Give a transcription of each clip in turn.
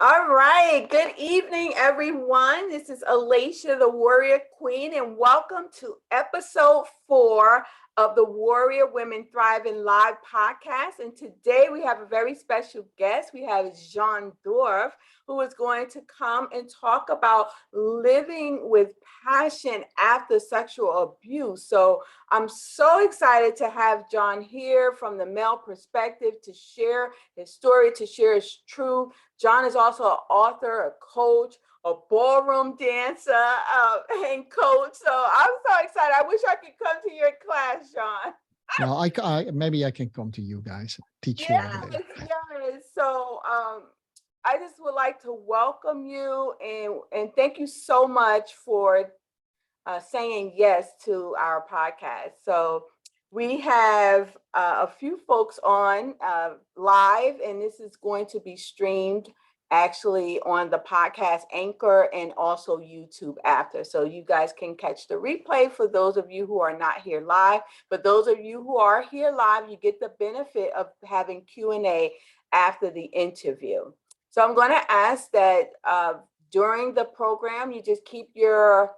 All right. Good evening, everyone. This is Alaysha, the Warrior Queen, and welcome to episode 4 of the Warrior Women Thriving Live podcast. And today we have a very special guest. We have Jean Dorff, who is going to come and talk about living with passion after sexual abuse. So I'm so excited to have John here from the male perspective to share his story, to share his truth. John is also an author, a coach, a ballroom dancer, and coach. So I'm so excited. I wish I could come to your class, John. Well, maybe I can come to you guys, teach you over Yes, there. yes. So I just would like to welcome you and thank you so much for saying yes to our podcast. So we have a few folks on live, and this is going to be streamed actually on the podcast Anchor and also YouTube after. So you guys can catch the replay for those of you who are not here live. But those of you who are here live, you get the benefit of having Q&A after the interview. So I'm going to ask that during the program, you just keep your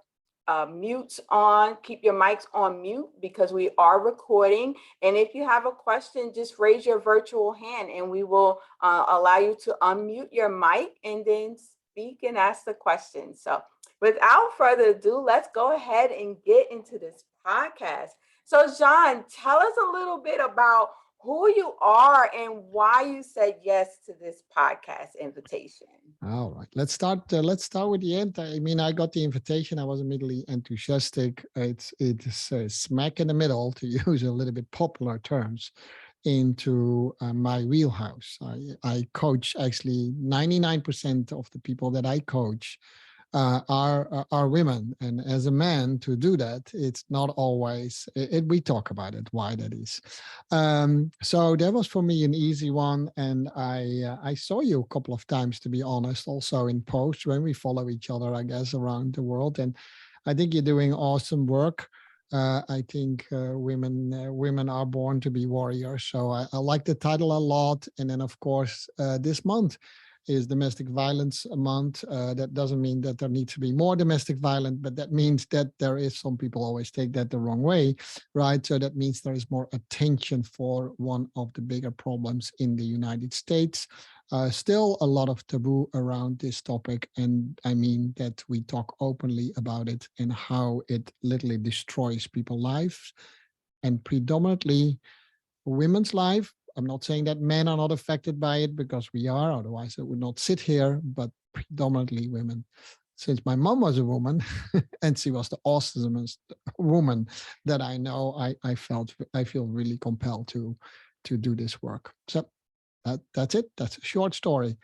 mutes on, keep your mics on mute because we are recording. And if you have a question, just raise your virtual hand and we will allow you to unmute your mic and then speak and ask the question. So without further ado, let's go ahead and get into this podcast. So Jean, tell us a little bit about who you are and why you said yes to this podcast invitation. All right, let's start with the end. I mean, I got the invitation. I was immediately enthusiastic. It's smack in the middle, to use a little bit popular terms, into my wheelhouse. I coach actually 99% of the people that I coach are women, and as a man to do that, it's not always we talk about it why that is. So that was for me an easy one, and I saw you a couple of times, to be honest, also in posts when we follow each other, I guess, around the world, and I think you're doing awesome work. I think women are born to be warriors, so I like the title a lot. And then of course this month is domestic violence month. That doesn't mean that there needs to be more domestic violence, but that means that there is, some people always take that the wrong way, right? So that means there is more attention for one of the bigger problems in the United States. Still a lot of taboo around this topic. And I mean that we talk openly about it and how it literally destroys people's lives, and predominantly women's life. I'm not saying that men are not affected by it, because we are, otherwise I would not sit here, but predominantly women. Since my mom was a woman and she was the awesomest woman that I know, I feel really compelled to do this work. So that's it. That's a short story.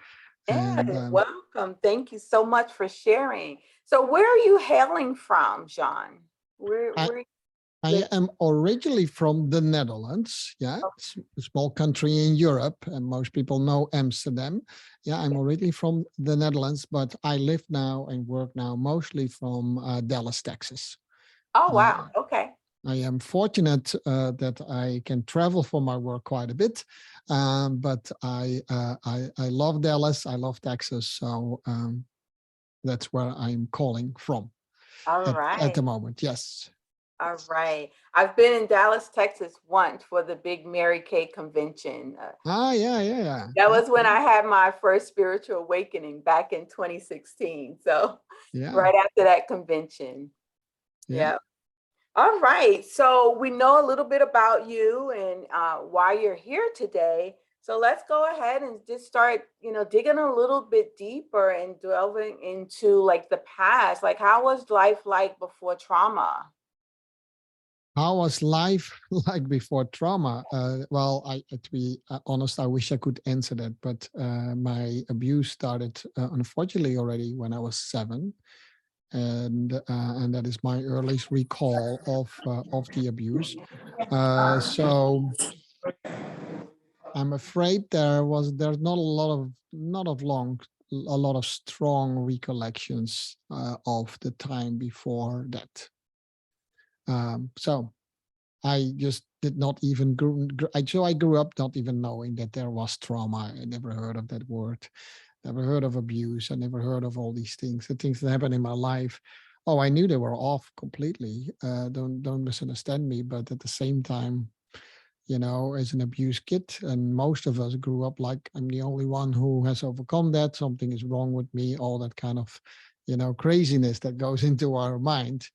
Yeah, And welcome. Thank you so much for sharing. So where are you hailing from, Jean? I, Where I am originally from the Netherlands. Yeah, a small country in Europe, and most people know Amsterdam. Yeah, I'm originally from the Netherlands, but I live now and work now mostly from Dallas, Texas. Oh, Uh, wow. Okay. I am fortunate that I can travel for my work quite a bit, but I love Dallas. I love Texas, so that's where I'm calling from All at the right. moment. Yes. All right. I've been in Dallas, Texas once for the big Mary Kay convention. Yeah, yeah, yeah. That was when Okay. I had my first spiritual awakening back in 2016. So Yeah, right after that convention. yeah. Yeah. All right. So we know a little bit about you and why you're here today. So let's go ahead and just start, digging a little bit deeper and delving into like the past. Like, how was life like before trauma? How was life like before trauma? Well, to be honest, I wish I could answer that, but my abuse started, unfortunately, already when I was 7, and that is my earliest recall of the abuse. So I'm afraid there's not a lot of not of long a lot of strong recollections of the time before that. So I just did not even so I grew up not even knowing that there was trauma. I never heard of that word. never heard of abuse. I never heard of all these things, the things that happen in my life. Oh, I knew they were off completely. Don't misunderstand me, but at the same time, as an abused kid, and most of us grew up like I'm the only one who has overcome that. Something is wrong with me. All that kind of, craziness that goes into our mind,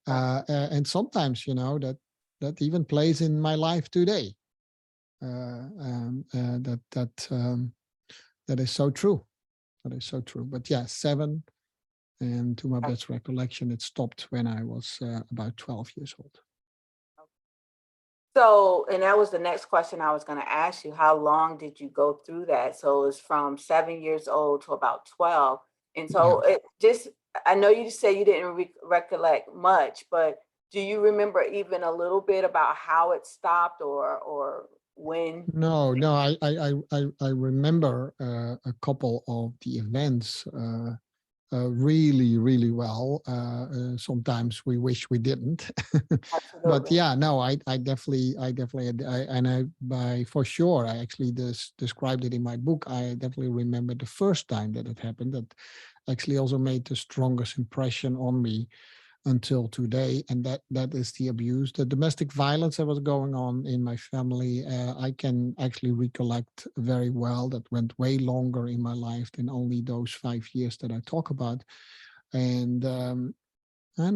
and sometimes, that even plays in my life today. That is so true. That is so true. But yeah, 7, and to my best recollection, it stopped when I was about 12 years old. So, and that was the next question I was going to ask you. How long did you go through that? So it's from 7 years old to about 12. And so Yeah. it just, I know you say you didn't recollect much, but do you remember even a little bit about how it stopped or when? No. I remember a couple of the events really, really well. Sometimes we wish we didn't, but Absolutely. yeah, no, I definitely, and by for sure, I actually described it in my book. I definitely remember the first time that it happened. That actually also made the strongest impression on me until today, and that is the abuse, the domestic violence that was going on in my family. I can actually recollect very well. That went way longer in my life than only those 5 years that I talk about. And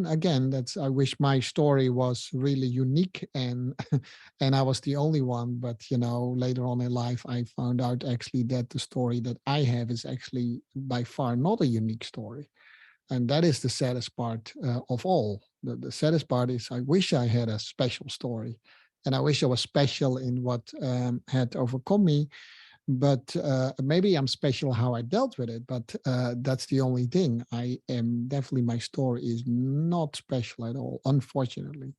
again, that's, I wish my story was really unique, and and I was the only one. But later on in life, I found out actually that the story that I have is actually by far not a unique story, and that is the saddest part of all. The saddest part is I wish I had a special story, and I wish I was special in what had overcome me. But maybe I'm special how I dealt with it. But that's the only thing. I am definitely, my story is not special at all, unfortunately.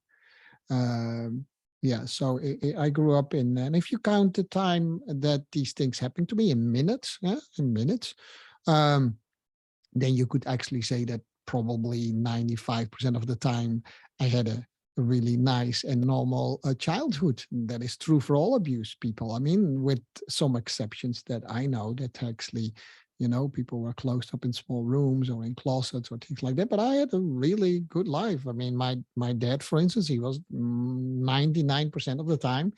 Um, yeah, so I grew up in, and if you count the time that these things happened to me in minutes, yeah, in minutes, um, then you could actually say that probably 95% of the time I had a really nice and normal childhood. That is true for all abused people. I mean, with some exceptions that I know, that actually, people were closed up in small rooms or in closets or things like that. But I had a really good life. I mean, my dad, for instance, he was 99% of the time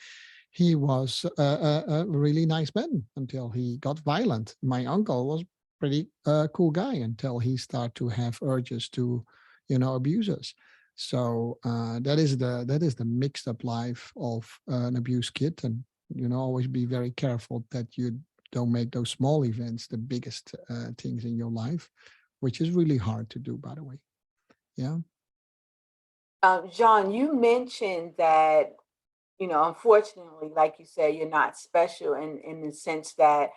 he was a really nice man until he got violent. My uncle was pretty cool guy until he started to have urges to, abuse us. So that is the mixed up life of an abused kid, and always be very careful that you don't make those small events the biggest things in your life, which is really hard to do, by the way. Yeah. Jean, you mentioned that, unfortunately, like you said, you're not special in the sense that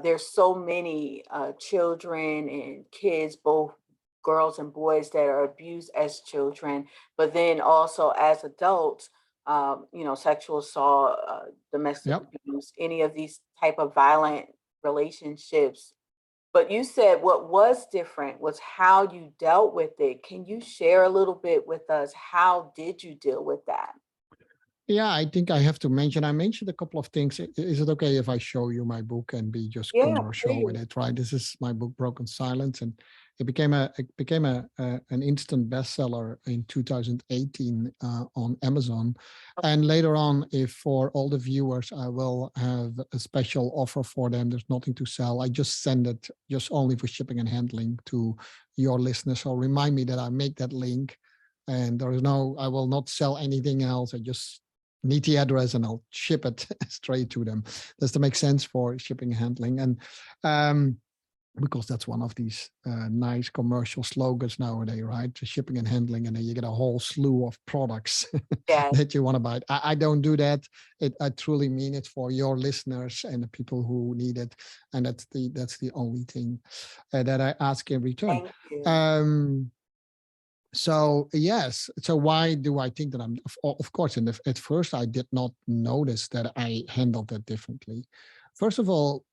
there's so many children and kids, both girls and boys, that are abused as children, but then also as adults, sexual assault, domestic Yep. abuse, any of these type of violent relationships. But you said what was different was how you dealt with it. Can you share a little bit with us? How did you deal with that? Yeah, I think I have to mention. I mentioned a couple of things. Is it okay if I show you my book and be just Yeah, commercial with please. it? Right. This is my book, Broken Silence, and it became an instant bestseller in 2018 on Amazon. And later on, if for all the viewers, I will have a special offer for them. There's nothing to sell. I just send it just only for shipping and handling to your listeners. So remind me that I make that link, and there is no, I will not sell anything else. I just need the address and I'll ship it straight to them. Does that make sense for shipping and handling? And because that's one of these nice commercial slogans nowadays, right? The shipping and handling, and then you get a whole slew of products Yeah. that you want to buy. I don't do that. I truly mean it for your listeners and the people who need it, and that's the only thing that I ask in return. Thank you. Um, so yes, so why do I think that I'm, of course, at first I did not notice that I handled it differently. First of all,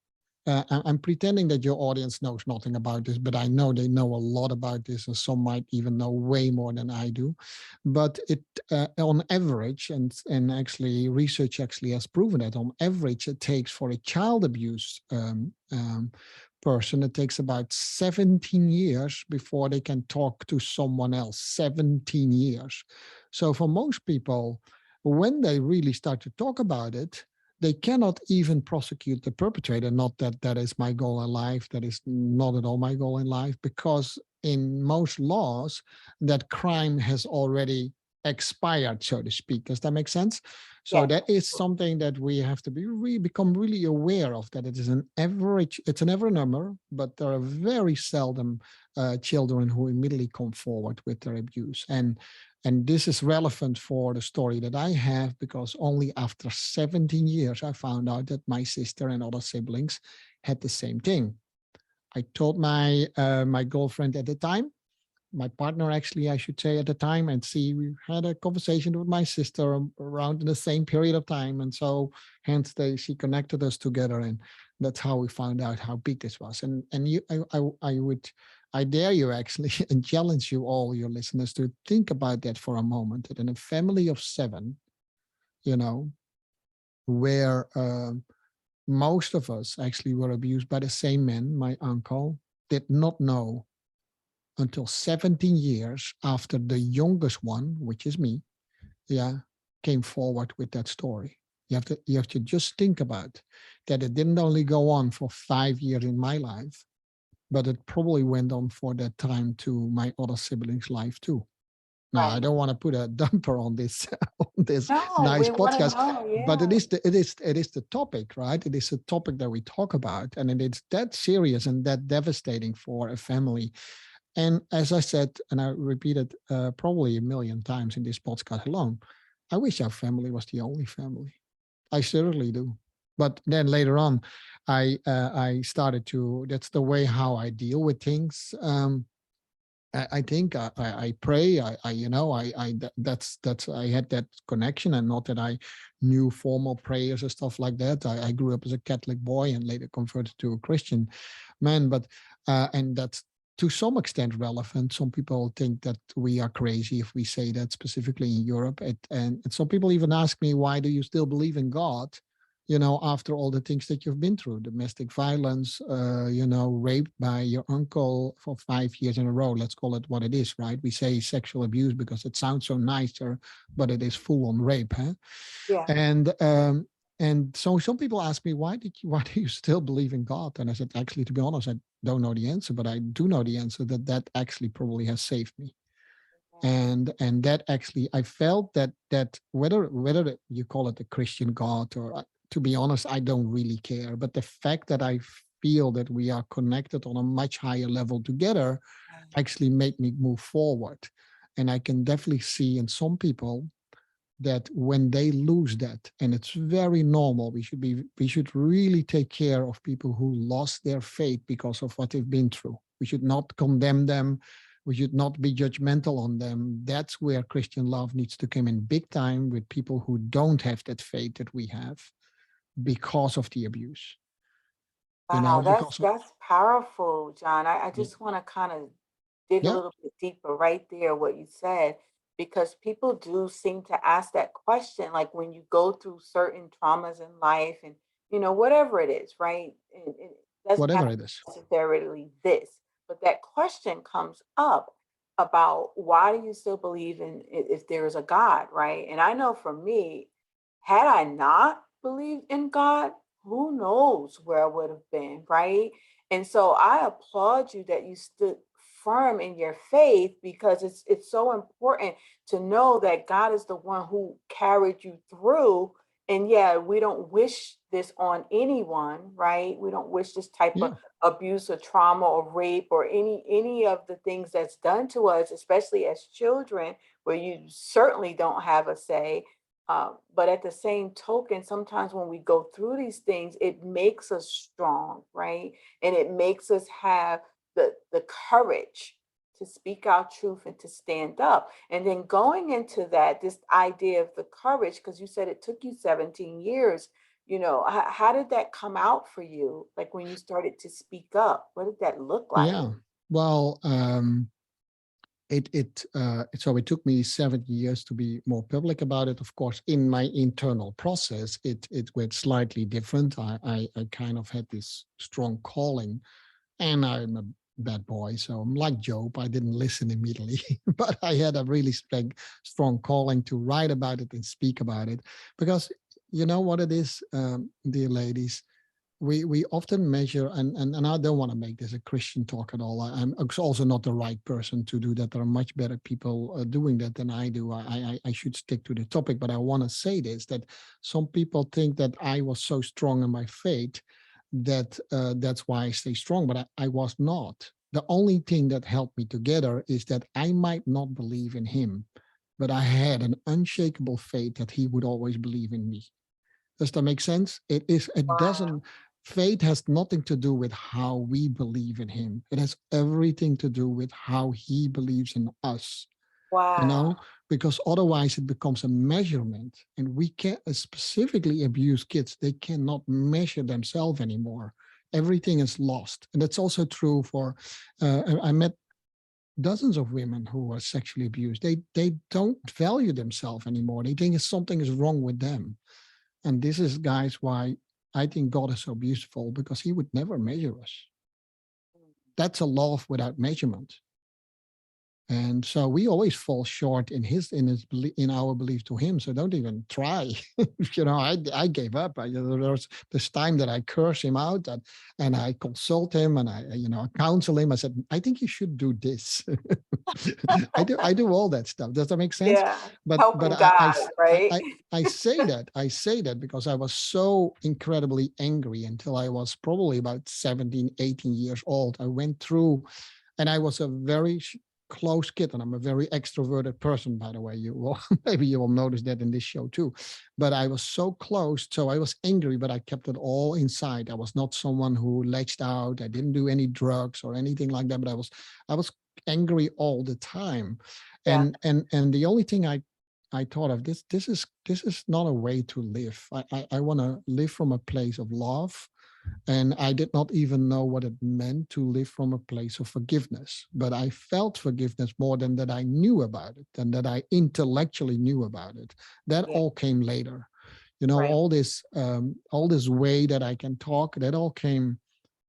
I'm pretending that your audience knows nothing about this, but I know they know a lot about this, and some might even know way more than I do. But it, on average, and actually research actually has proven that on average, it takes for a child abuse person, it takes about 17 years before they can talk to someone else. 17 years. So for most people, when they really start to talk about it, they cannot even prosecute the perpetrator. Not that that is my goal in life. That is not at all my goal in life, because in most laws, that crime has already expired, so to speak. Does that make sense? So Yes. that is something that we have to become really aware of, that it is an average, it's an average number, but there are very seldom children who immediately come forward with their abuse. And this is relevant for the story that I have, because only after 17 years, I found out that my sister and other siblings had the same thing. I told my girlfriend at the time, my partner actually, I should say, at the time, and see, we had a conversation with my sister around in the same period of time, and so hence she connected us together, and that's how we found out how big this was. And you, I dare you actually and challenge you all, your listeners, to think about that for a moment. That in a family of seven, you know, where most of us actually were abused by the same man, my uncle did not know until 17 years after the youngest one, which is me, yeah, came forward with that story. You have to just think about that. It didn't only go on for 5 years in my life, but it probably went on for that time to my other siblings' life too. Now, I Right. don't want to put a dumper on this on this No, nice we want to podcast, know. but Yeah. it is the topic, right? It is a topic that we talk about, and it is that serious and that devastating for a family. And as I said, and I repeated probably a million times in this podcast alone, I wish our family was the only family. I certainly do. But then later on, I started to. That's the way how I deal with things. I think I pray. That's I had that connection, and not that I knew formal prayers or stuff like that. I grew up as a Catholic boy and later converted to a Christian man. But and that's to some extent relevant. Some people think that we are crazy if we say that, specifically in Europe. And some people even ask me, why do you still believe in God? After all the things that you've been through, domestic violence, raped by your uncle for 5 years in a row. Let's call it what it is, right? We say sexual abuse because it sounds so nicer, but it is full on rape, huh? Yeah. And so some people ask me, why do you still believe in God? And I said, actually, to be honest, I don't know the answer, but I do know the answer, that actually probably has saved me. And that actually, I felt that whether you call it a Christian God, or to be honest, I don't really care, but the fact that I feel that we are connected on a much higher level together actually made me move forward. And I can definitely see in some people that when they lose that, and it's very normal, we should really take care of people who lost their faith because of what they've been through. We should not condemn them. We should not be judgmental on them. That's where Christian love needs to come in big time, with people who don't have that faith that we have because of the abuse. Wow, that's Because that's powerful, John. I just want to kind of dig a yeah, little bit deeper right there, what you said, because people do seem to ask that question, like when you go through certain traumas in life and whatever it is, right? And it doesn't have whatever to it is. be necessarily this, but that question comes up about why do you still believe in if there is a God, right? And I know for me, had I not believed in God, who knows where I would have been, right? And so I applaud you that you stood firm in your faith, because it's so important to know that God is the one who carried you through. And yeah, we don't wish this on anyone, right? We don't wish this type of Yeah, abuse or trauma or rape or any of the things that's done to us, especially as children, where you certainly don't have a say. But at the same token, sometimes when we go through these things, it makes us strong, right? And it makes us have the courage to speak our truth and to stand up. And then going into that, this idea of the courage, because you said it took you 17 years, how did that come out for you? Like when you started to speak up, what did that look like? yeah. Well, so it took me 7 years to be more public about it. Of course, in my internal process, it went slightly different. I kind of had this strong calling And I'm a bad boy. So I'm like Job. I didn't listen immediately, but I had a really strong calling to write about it and speak about it. Because you know what it is, dear ladies, we often measure, and I don't want to make this a Christian talk at all. I'm also not the right person to do that. There are much better people doing that than I do. I should stick to the topic, but I want to say this, that some people think that I was so strong in my faith that that's why I stay strong, but I was not. The only thing that helped me together is that I might not believe in him, but I had an unshakable faith that he would always believe in me. Does that make sense? It Wow. doesn't, faith has nothing to do with how we believe in him. It has everything to do with how he believes in us, you Wow. know, because otherwise it becomes a measurement. And we can't specifically abuse kids. They cannot measure themselves anymore. Everything is lost. And that's also true for, I met dozens of women who were sexually abused. They don't value themselves anymore. They think something is wrong with them. And this is, guys, why I think God is so beautiful, because he would never measure us. That's a love without measurement. And so we always fall short in our belief to him. So don't even try. I gave up. There was this time that I curse him out, and I consult him, and I counsel him. I said, I think you should do this. I do all that stuff. Does that make sense? Yeah. But Helping God, right? I say that because I was so incredibly angry until I was probably about 17, 18 years old. I went through, and I was a very close kid, and I'm a very extroverted person, by the way. You will maybe you will notice that in this show too. But I was so close, so I was angry, but I kept it all inside. I was not someone who lashed out. I didn't do any drugs or anything like that. But I was angry all the time, Yeah. and the only thing I thought of, this is not a way to live. I want to live from a place of love, and I did not even know what it meant to live from a place of forgiveness. But I felt forgiveness more than that I knew about it, than that I intellectually knew about it. That Yeah. all came later. You know, Right. all this way that I can talk, that all came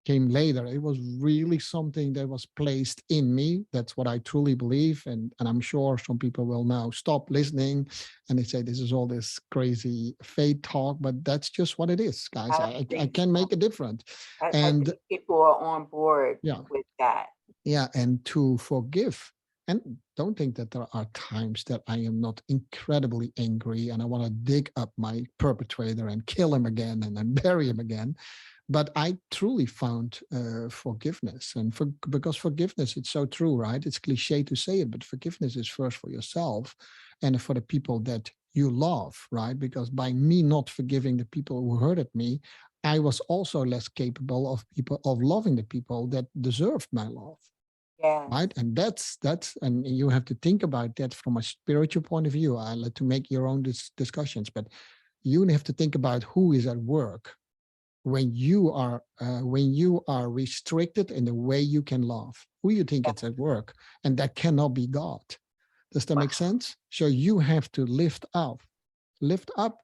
later. It was really something that was placed in me. That's what I truly believe. And I'm sure some people will now stop listening and they say, this is all this crazy faith talk, but that's just what it is, guys. I I think can so. make a difference. I And think people are on board yeah, with that. yeah. And to forgive. And don't think that there are times that I am not incredibly angry and I want to dig up my perpetrator and kill him again and then bury him again. But I truly found forgiveness, and because forgiveness, it's so true, right? It's cliche to say it, but forgiveness is first for yourself and for the people that you love, right? Because by me not forgiving the people who hurted me, I was also less capable of loving the people that deserved my love, Yes. right? And and you have to think about that from a spiritual point of view. I let to make your own discussions, but you have to think about who is at work when you are restricted in the way you can love. Who you think Yeah. it's at work, and that cannot be God. Does that Wow. make sense? So you have to lift up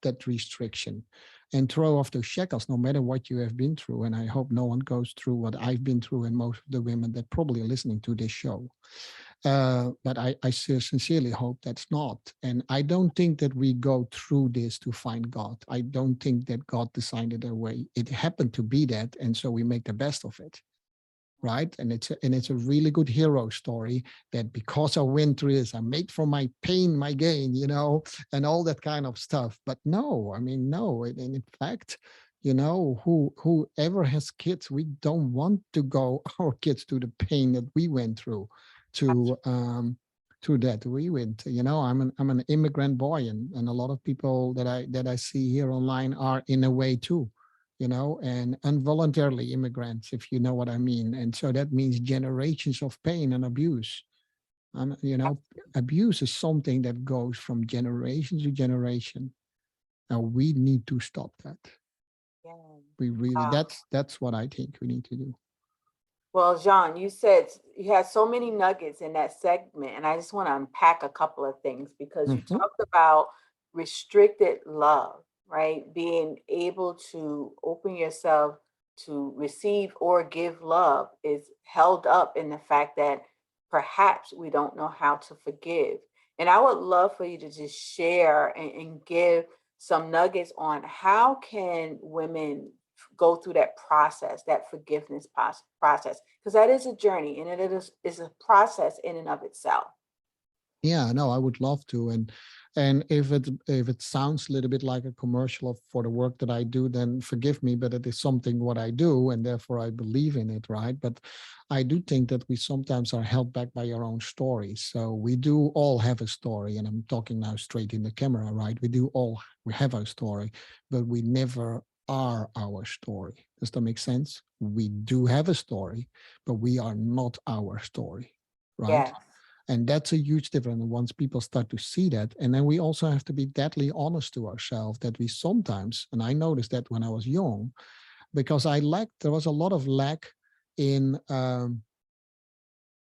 that restriction and throw off those shackles, no matter what you have been through. And I hope no one goes through what I've been through, and most of the women that probably are listening to this show. But I sincerely hope that's not. And I don't think that we go through this to find God. I don't think that God designed it that way. It happened to be that, and so we make the best of it, right? And it's a really good hero story, that because I went through this, I made from my pain my gain, and all that kind of stuff. But no, I mean, no. And in fact, whoever has kids, we don't want to go our kids to the pain that we went through, to that we went. I'm an immigrant boy, and a lot of people that I see here online are in a way too, and involuntarily immigrants, if you know what I mean. And so that means generations of pain and abuse. And, abuse is something that goes from generation to generation. And we need to stop that. Yeah. We really, Wow. that's what I think we need to do. Well, Jean, you said you had so many nuggets in that segment, and I just want to unpack a couple of things because you Mhm. talked about restricted love, right? Being able to open yourself to receive or give love is held up in the fact that perhaps we don't know how to forgive. And I would love for you to just share and give some nuggets on how can women go through that process, that forgiveness process, because that is a journey and is a process in and of itself. Yeah, no, I would love to. And if it sounds a little bit like a commercial for the work that I do, then forgive me, but it is something what I do, and therefore I believe in it, right? But I do think that we sometimes are held back by our own stories. So we do all have a story, and I'm talking now straight in the camera, right? We have our story, but we never are our story. Does that make sense? We do have a story, but we are not our story, right? Yes. And that's a huge difference once people start to see that. And then we also have to be deadly honest to ourselves that we sometimes, and I noticed that when I was young, because there was a lot of lack in the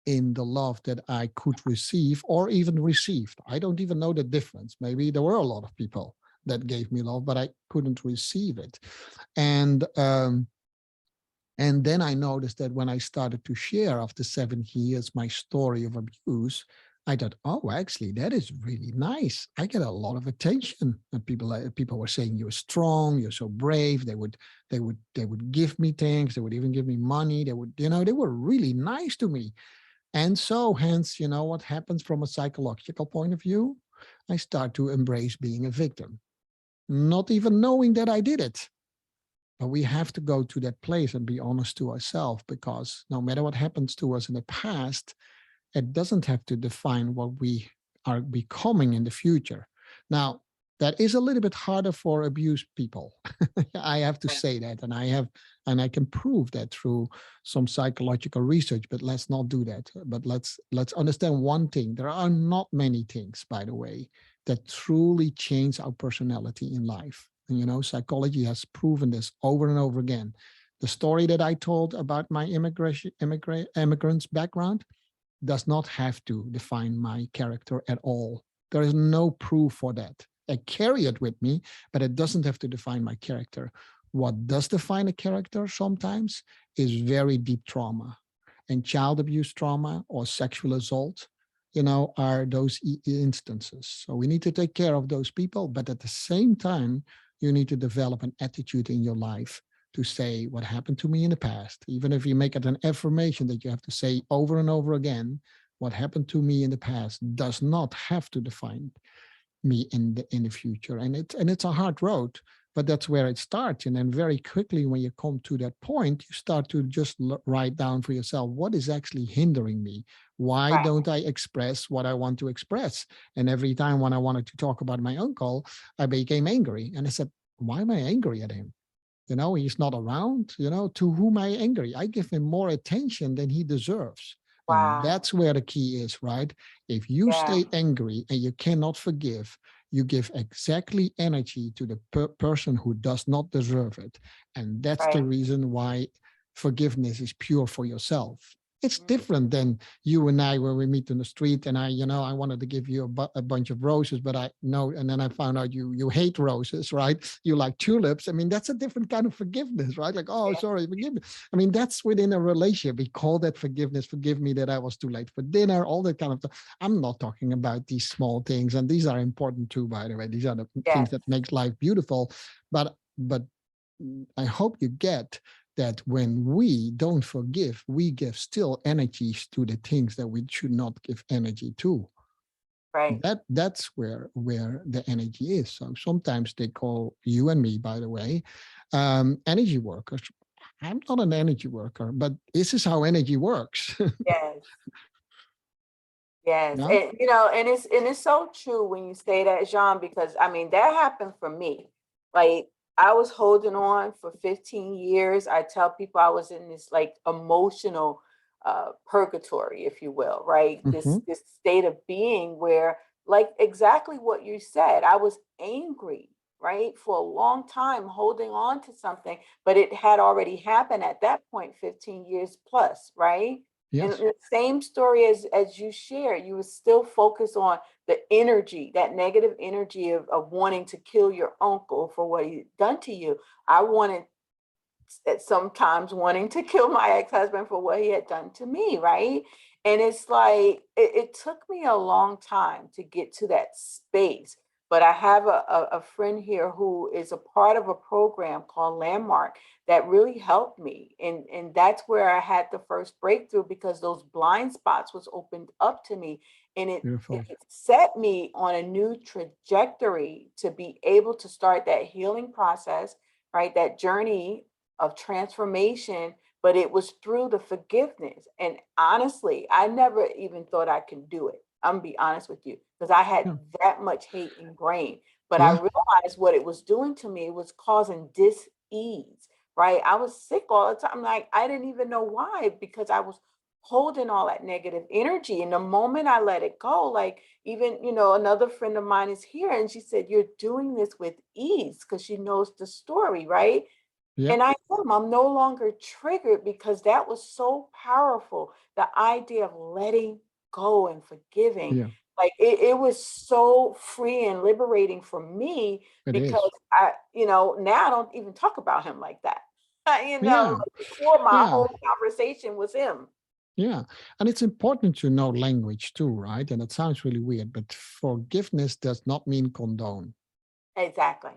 love that I could receive or even received. I don't even know the difference. Maybe there were a lot of people that gave me love, but I couldn't receive it. And then I noticed that when I started to share after 7 years my story of abuse, I thought, oh, actually, that is really nice. I get a lot of attention. And people were saying, you're strong, you're so brave. They would give me things. They would even give me money. They were really nice to me. And so hence, what happens from a psychological point of view? I start to embrace being a victim, not even knowing that I did it. But we have to go to that place and be honest to ourselves, because no matter what happens to us in the past, it doesn't have to define what we are becoming in the future. Now, that is a little bit harder for abused people. I have to say that, and I can prove that through some psychological research. But let's not do that. But let's understand one thing: there are not many things, by the way, that truly change our personality in life. And psychology has proven this over and over again. The story that I told about my immigrant's background does not have to define my character at all. There is no proof for that. I carry it with me, but it doesn't have to define my character. What does define a character sometimes is very deep trauma. And child abuse trauma or sexual assault, are those instances. So we need to take care of those people, but at the same time, you need to develop an attitude in your life to say what happened to me in the past, even if you make it an affirmation that you have to say over and over again. What happened to me in the past does not have to define me in the future. And it's a hard road, but that's where it starts. And then very quickly, when you come to that point, you start to just write down for yourself, what is actually hindering me? Why Right. don't I express what I want to express? And every time when I wanted to talk about my uncle, I became angry. And I said, why am I angry at him? He's not around. To whom I angry? I give him more attention than he deserves. And Wow. that's where the key is, right? If you Yeah. stay angry and you cannot forgive, you give exactly energy to the person who does not deserve it. And that's the Right. reason why forgiveness is pure for yourself. It's Mm. different than you and I when we meet in the street, and I wanted to give you a bunch of roses, but I know, and then I found out you hate roses, right? You like tulips. I mean, that's a different kind of forgiveness, right? Like, oh, Yeah. sorry, forgive me. I mean, that's within a relationship. We call that forgiveness. Forgive me that I was too late for dinner, all that kind of stuff. I'm not talking about these small things, and these are important too, by the way. These are the things Yes. that makes life beautiful. But I hope you get that when we don't forgive, we give still energies to the things that we should not give energy to. Right. That's where the energy is. So sometimes they call you and me, by the way, energy workers. I'm not an energy worker, but this is how energy works. Yes. Yes, Yeah. and and it's so true when you say that, Jean, because I mean that happened for me. Like I was holding on for 15 years. I tell people I was in this like emotional purgatory, if you will, right? This Hmm. this state of being where, like exactly what you said, I was angry, right, for a long time, holding on to something, but it had already happened at that point, 15 years plus, right? And Yes. the same story as you shared, you were still focused on the energy, that negative energy of wanting to kill your uncle for what he done to you. I wanted at sometimes wanting to kill my ex-husband for what he had done to me, right? And it's like it took me a long time to get to that space. But I have a friend here who is a part of a program called Landmark that really helped me. And that's where I had the first breakthrough because those blind spots was opened up to me. And Beautiful. it set me on a new trajectory to be able to start that healing process, right? That journey of transformation, but it was through the forgiveness. And honestly, I never even thought I could do it. I'm gonna be honest with you, because I had Yeah. that much hate ingrained. But I Yeah. realized what it was doing to me was causing dis-ease, right? I was sick all the time. Like I didn't even know why, because I was holding all that negative energy. And the moment I let it go, like even, another friend of mine is here and she said, "You're doing this with ease," because she knows the story, right? Yeah. And I'm no longer triggered because that was so powerful. The idea of letting go and forgiving, Yeah. like it was so free and liberating for me It because is. now I don't even talk about him like that. Yeah. Before my Yeah. whole conversation was him. Yeah. And it's important to know language too, right? And it sounds really weird, but forgiveness does not mean condone. Exactly.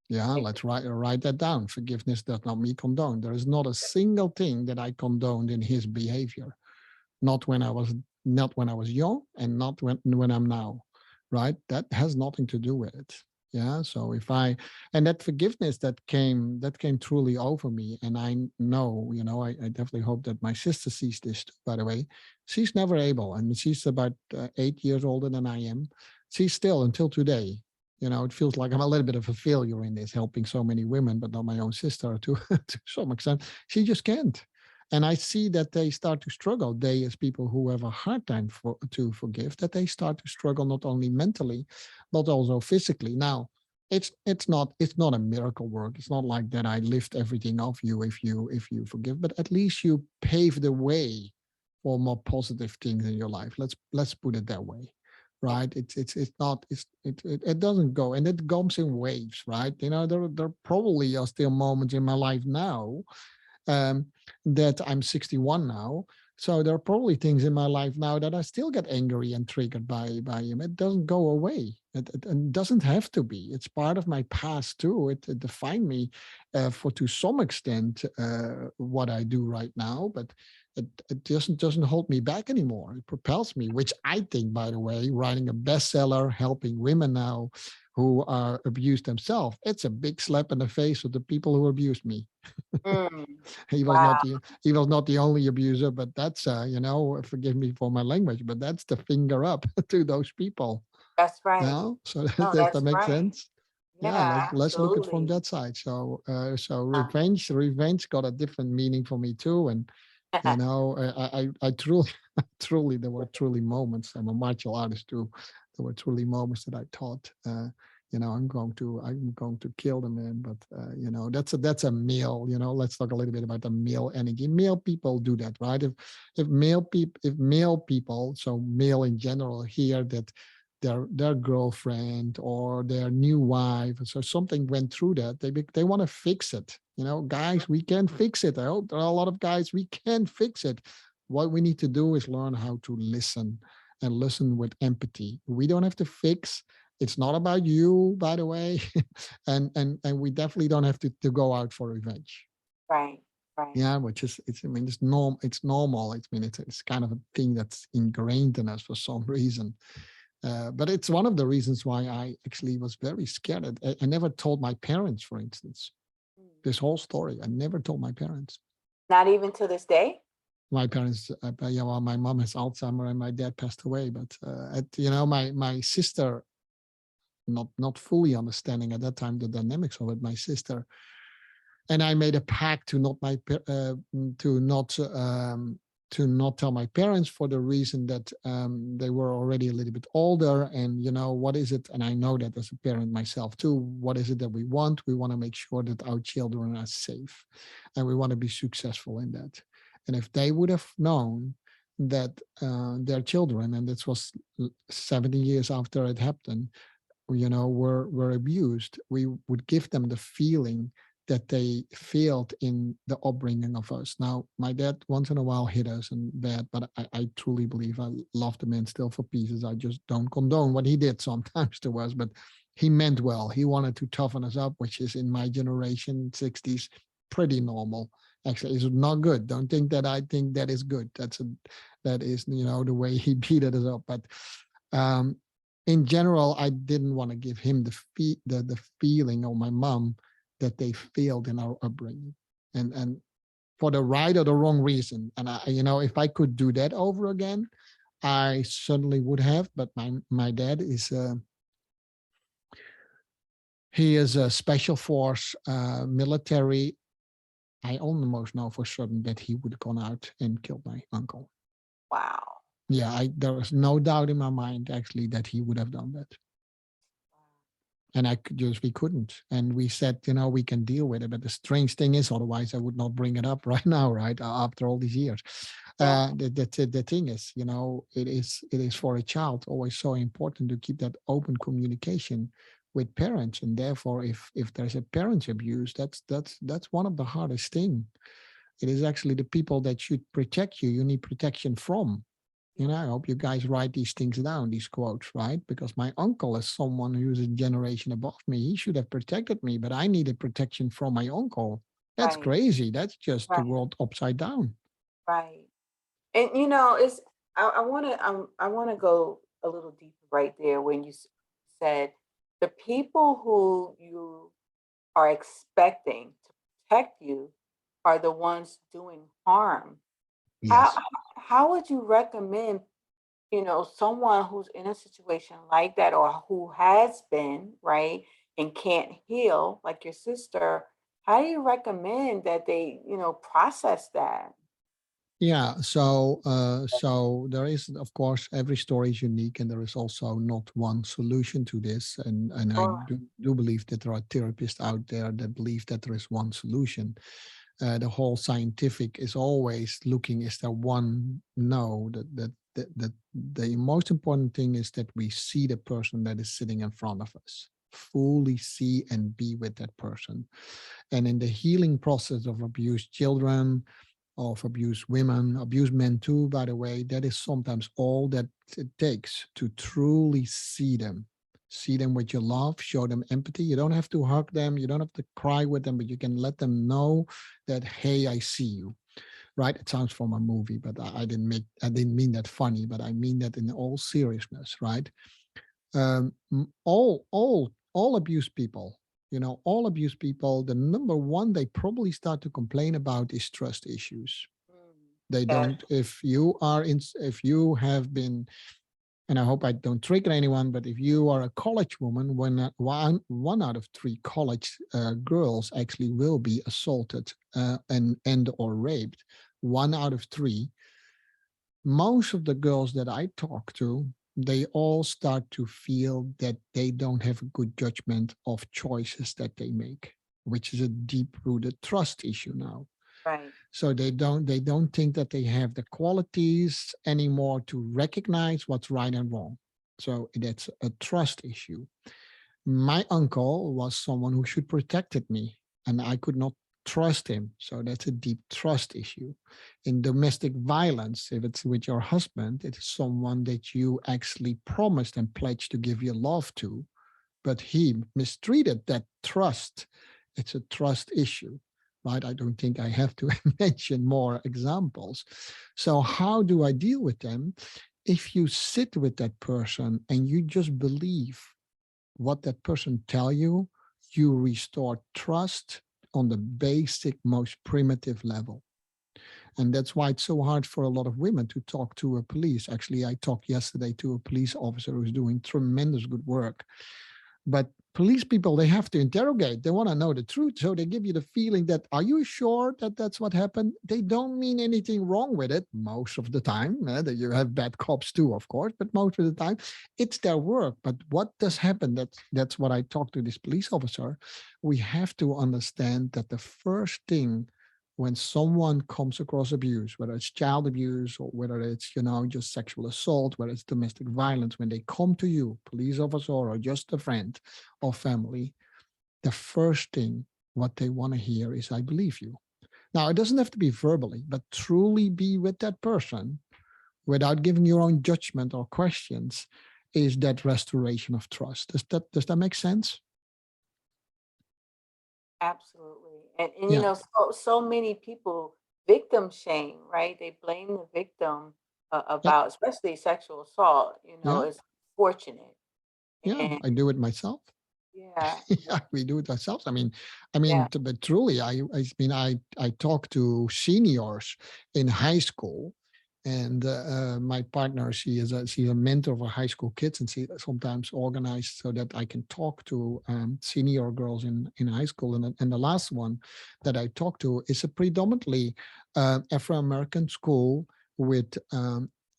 Yeah, Ex- let's write that down. Forgiveness does not mean condone. There is not a single thing that I condoned in his behavior. Not when I was young, and not when I'm now, right? That has nothing to do with it. Yeah. So if I and that forgiveness that came truly over me, and I know, I definitely hope that my sister sees this too, by the way. She's never able, and she's about 8 years older than I am. She's still until today. It feels like I'm a little bit of a failure in this, helping so many women, but not my own sister to to some extent. She just can't, and I see that they start to struggle. They, as people who have a hard time to forgive, that they start to struggle not only mentally, but also physically. Now, it's not a miracle work. It's not like that I lift everything off you if you forgive, but at least you pave the way for more positive things in your life. Let's put it that way, right? It's not it doesn't go, and it comes in waves, right? There probably are still moments in my life now, um, that I'm 61 now. So there are probably things in my life now that I still get angry and triggered by him. It doesn't go away. It doesn't have to be. It's part of my past too. It defined me for to some extent what I do right now, but it doesn't hold me back anymore. It propels me, which I think, by the way, writing a bestseller, helping women now who are abused themselves, it's a big slap in the face of the people who abused me. Mm, he was not wow, the he was not the only abuser, but that's forgive me for my language, but that's the finger up to those people. that's right. Now, so No, does that that's make right. sense? Yeah, Yeah, let's look at from absolutely. that side. So revenge got a different meaning for me too. And I truly truly, there were truly moments. I'm a martial artist too. There were truly moments that I thought, I'm going to kill the man. But that's a male. Let's talk a little bit about the male energy. Male people do that, right? If male people, so male in general, hear that their girlfriend or their new wife, so something went through that, they want to fix it. Guys, we can fix it. I hope there are a lot of guys, we can fix it. What we need to do is learn how to listen, and listen with empathy. We don't have to fix. It's not about you, by the way. and we definitely don't have to go out for revenge. Right, right. Yeah, which is, it's normal. It's kind of a thing that's ingrained in us for some reason. But it's one of the reasons why I actually was very scared. I never told my parents, for instance, Mm. this whole story. I never told my parents. Not even to this day? My parents, well, my mom has Alzheimer and my dad passed away. But my sister, not fully understanding at that time the dynamics of it. My sister and I made a pact to not tell my parents, for the reason that they were already a little bit older. And what is it? And I know that as a parent myself too. What is it that we want? We want to make sure that our children are safe, and we want to be successful in that. And if they would have known that their children, and this was 70 years after it happened, were abused, we would give them the feeling that they failed in the upbringing of us. Now, my dad once in a while hit us and bad, but I truly believe I love the man still for pieces. I just don't condone what he did sometimes to us, but he meant well. He wanted to toughen us up, which is in my generation, 60s, pretty normal. Actually, it's not good. Don't think that I think that is good. That is, the way he beat us up. But um, in general, I didn't want to give him the feeling, or my mom, that they failed in our upbringing, and for the right or the wrong reason. And if I could do that over again, I certainly would have. But my dad is he is a special force military. I almost know for certain that he would have gone out and killed my uncle. Wow. Yeah, there was no doubt in my mind actually that he would have done that. And we couldn't. And we said, we can deal with it. But the strange thing is, otherwise I would not bring it up right now, right? After all these years. Yeah. The thing is, it is for a child always so important to keep that open communication with parents. And therefore, if there's a parent abuse, that's one of the hardest thing. It is actually the people that should protect you. You need protection from. I hope you guys write these things down, these quotes, right? Because my uncle is someone who's a generation above me. He should have protected me, but I needed protection from my uncle. That's Right. crazy. That's just the Right. world upside down. Right. And it's I want to go a little deeper right there when you said the people who you are expecting to protect you are the ones doing harm. How Yes. how would you recommend, someone who's in a situation like that or who has been, right, and can't heal, like your sister, how do you recommend that they, process that? Yeah, so there is, of course, every story is unique, and there is also not one solution to this. And I Sure. do believe that there are therapists out there that believe that there is one solution. The whole scientific is always looking, is there one? No, that the most important thing is that we see the person that is sitting in front of us, fully see and be with that person. And in the healing process of abused children, of abused women, abused men too, by the way, that is sometimes all that it takes to truly see them. See them with your love, show them empathy. You don't have to hug them, you don't have to cry with them, but you can let them know that, hey, I see you. Right? It sounds from a movie, but I didn't mean that funny, but I mean that in all seriousness, right? All abused people, all abused people, the number one they probably start to complain about is trust issues. Mm. They Yes. don't, if you have been, and I hope I don't trigger anyone, but if you are a college woman, when one out of three college girls actually will be assaulted and or raped, one out of three, most of the girls that I talk to, they all start to feel that they don't have a good judgment of choices that they make, which is a deep-rooted trust issue now. Right. So they don't think that they have the qualities anymore to recognize what's right and wrong. So that's a trust issue. My uncle was someone who should protected me, and I could not trust him. So that's a deep trust issue. In domestic violence, if it's with your husband, it is someone that you actually promised and pledged to give your love to, but he mistreated that trust. It's a trust issue, right? I don't think I have to mention more examples. So how do I deal with them? If you sit with that person and you just believe what that person tell you, you restore trust on the basic, most primitive level. And that's why it's so hard for a lot of women to talk to a police. Actually, I talked yesterday to a police officer who's doing tremendous good work. But police people, they have to interrogate. They want to know the truth. So they give you the feeling that, are you sure that that's what happened? They don't mean anything wrong with it most of the time. That you have bad cops too, of course, but most of the time it's their work. But what does happen? That's what I talked to this police officer. We have to understand that the first thing when someone comes across abuse, whether it's child abuse or whether it's, just sexual assault, whether it's domestic violence, when they come to you, police officer or just a friend or family, the first thing what they want to hear is, I believe you. Now, it doesn't have to be verbally, but truly be with that person without giving your own judgment or questions is that restoration of trust. Does that make sense? Absolutely. And Yeah. so many people victim shame, right? They blame the victim Yeah. about, especially sexual assault, Yeah. it's fortunate. Yeah. And I do it myself. yeah, Yeah, we do it ourselves. yeah. But truly, I talk to seniors in high school, and my partner, she's a mentor for high school kids, and she sometimes organized so that I can talk to senior girls in high school. And the last one that I talked to is a predominantly Afro American school with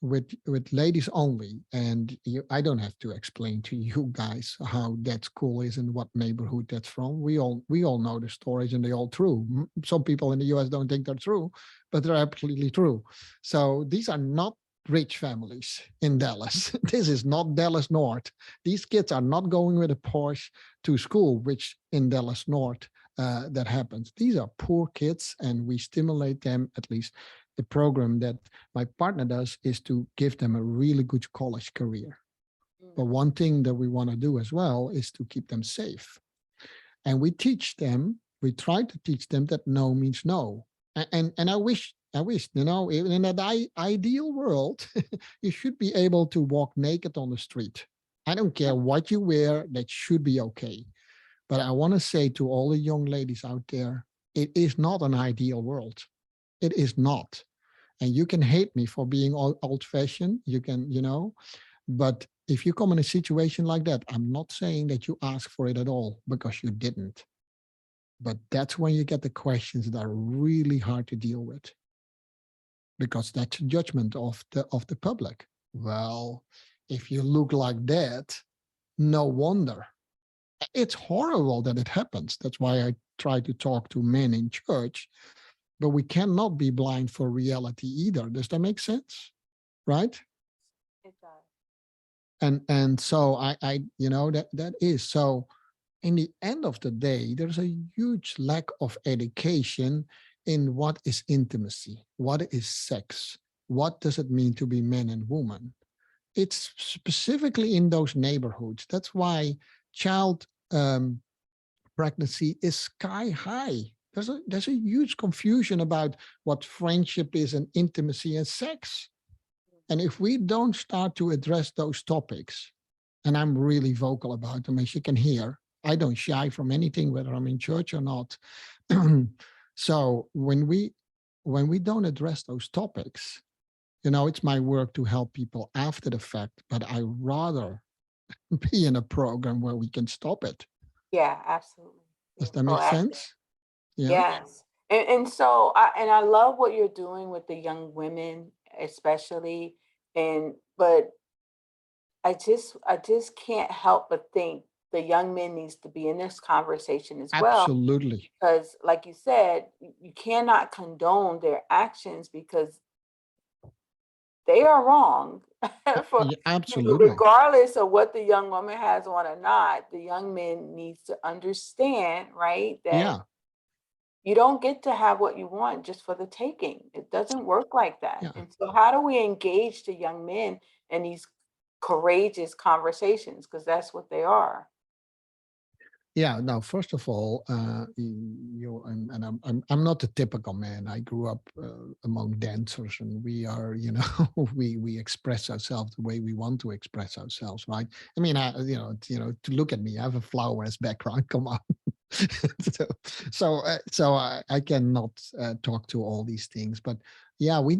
with ladies only. And I don't have to explain to you guys how that school is and what neighborhood that's from. We all know the stories, and they're all true. Some people in the US don't think they're true, but they're absolutely true. So these are not rich families in Dallas. This is not Dallas North. These kids are not going with a Porsche to school, which in Dallas North that happens. These are poor kids, and we stimulate them. At least the program that my partner does is to give them a really good college career. But Mm. one thing that we want to do as well is to keep them safe. And we try to teach them that no means no. And I wish, in that ideal world, you should be able to walk naked on the street. I don't care what you wear, that should be okay. But I want to say to all the young ladies out there, it is not an ideal world. It is not. And you can hate me for being old fashioned. You can, but if you come in a situation like that, I'm not saying that you ask for it at all, because you didn't. But that's when you get the questions that are really hard to deal with, because that's a judgment of the public. Well, if you look like that, no wonder. It's horrible that it happens. That's why I try to talk to men in church, but we cannot be blind for reality either. Does that make sense? Right? It does. And so that is so. In the end of the day, there's a huge lack of education in what is intimacy, what is sex, what does it mean to be man and woman. It's specifically in those neighborhoods. That's why child pregnancy is sky high. There's a huge confusion about what friendship is and intimacy and sex. And if we don't start to address those topics, and I'm really vocal about them, as you can hear, I don't shy from anything, whether I'm in church or not. So when we don't address those topics, it's my work to help people after the fact, but I rather be in a program where we can stop it. Yeah, absolutely. Does Being that make proactive. sense? Yeah, Yes. And so I love what you're doing with the young women, especially. And but I just can't help but think the young men needs to be in this conversation as well, absolutely. because like you said, you cannot condone their actions because they are wrong. For Yeah, absolutely. regardless of what the young woman has on or not, the young man needs to understand, right, that Yeah, you don't get to have what you want just for the taking. It doesn't work like that. yeah. And so how do we engage the young men in these courageous conversations? Because that's what they are. Yeah, now first of all, and I'm not a typical man. I grew up among dancers, and we are, we express ourselves the way we want to express ourselves, right? I mean, to look at me, I have a flowers background. Come on. So I cannot talk to all these things, but yeah, we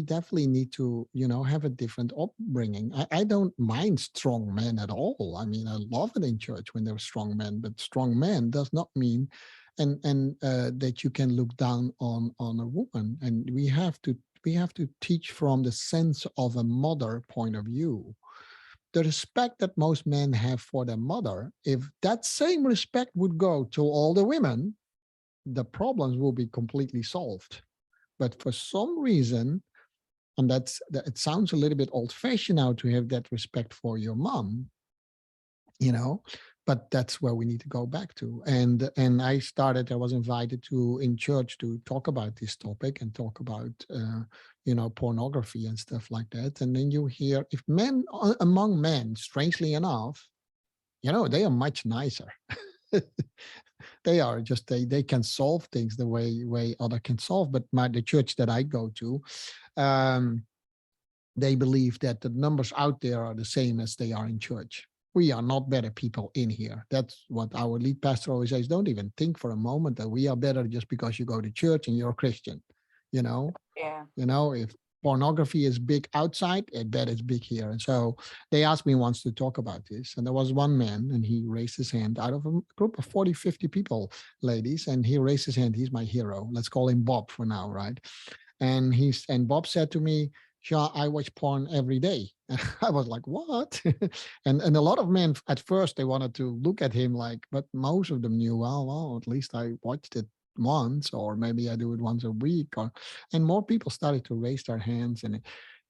definitely need to have a different upbringing. I don't mind strong men at all. I mean, I love it in church when there are strong men, but strong men does not mean and that you can look down on a woman. And we have to teach from the sense of a mother point of view. The respect that most men have for their mother, if that same respect would go to all the women, the problems will be completely solved. But for some reason, and it sounds a little bit old fashioned now to have that respect for your mom, you know, but that's where we need to go back to. And I was invited to in church to talk about this topic and talk about pornography and stuff like that. And then you hear, if men among men, strangely enough, they are much nicer. They are just, they can solve things the way other can solve. But the church that I go to, um they believe that the numbers out there are the same as they are in church. We are not better people in here. That's what our lead pastor always says. Don't even think for a moment that we are better just because you go to church and you're a Christian. You know, Yeah. if pornography is big outside, I bet it's big here. And so they asked me once to talk about this. And there was one man, and he raised his hand out of a group of 40, 50 people, ladies. And he raised his hand. He's my hero. Let's call him Bob for now, right? And Bob said to me, "Jean, I watch porn every day." And I was like, "What?" And a lot of men at first they wanted to look at him like, but most of them knew, well, at least I watched it once, or maybe I do it once a week, and more people started to raise their hands. And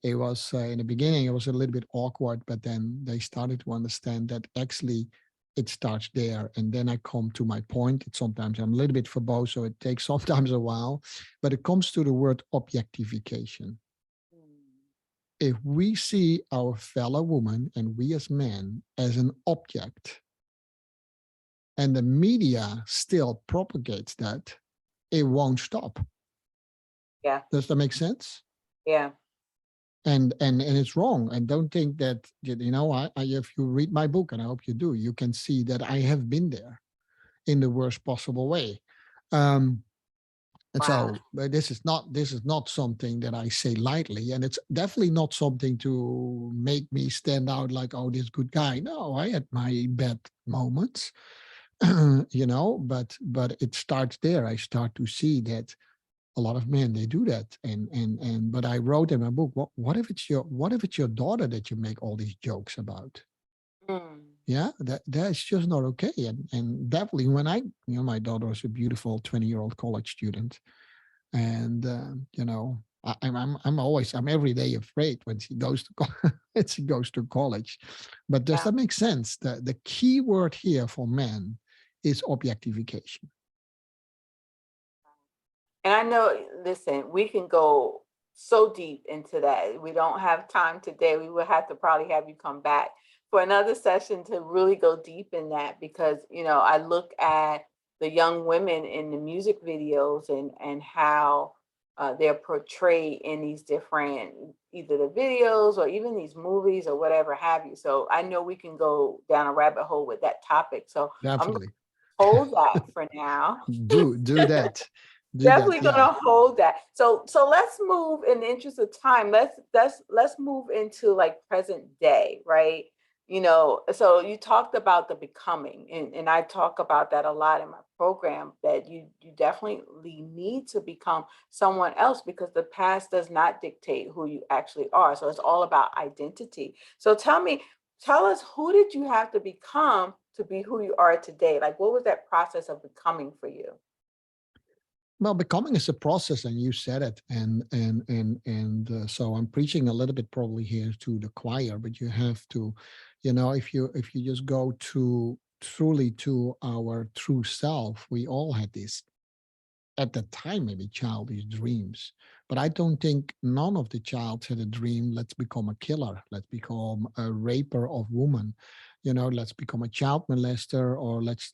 it was in the beginning it was a little bit awkward, but then they started to understand that actually it starts there. And then I come to my point. It's sometimes I'm a little bit verbose, so it takes sometimes a while, but it comes to the word objectification. Mm. If we see our fellow woman and we as men as an object, and the media still propagates that, it won't stop. Yeah. Does that make sense? Yeah. And it's wrong. And don't think that, if you read my book, and I hope you do, you can see that I have been there in the worst possible way. Um, and Wow. so this is not something that I say lightly, and it's definitely not something to make me stand out like, oh, this good guy. No, I had my bad moments, but it starts there. I start to see that a lot of men, they do that. And but I wrote in my book, what if it's your daughter that you make all these jokes about? Mm. Yeah, that's just not okay. And definitely when my daughter was a beautiful 20-year-old college student. And I'm every day afraid when she goes to when she goes to college. But does Yeah. that make sense? The key word here for men is objectification. And I know, listen, we can go so deep into that. We don't have time today. We will have to probably have you come back for another session to really go deep in that because, I look at the young women in the music videos and how they're portrayed in these different either the videos or even these movies or whatever have you. So I know we can go down a rabbit hole with that topic. So I'm going to Definitely. hold that for now. Do that. Do that. Definitely Yeah. gonna hold that. So let's move in the interest of time. Let's move into like present day, right? So you talked about the becoming, and I talk about that a lot in my program that you definitely need to become someone else because the past does not dictate who you actually are. So it's all about identity. So tell us who did you have to become to be who you are today? Like what was that process of becoming for you? Well, becoming is a process, and you said it, and so I'm preaching a little bit probably here to the choir, but you have to, if you just go to truly to our true self, we all had this at the time maybe childish dreams, but I don't think none of the child had a dream, let's become a killer, let's become a raper of women, let's become a child molester, or let's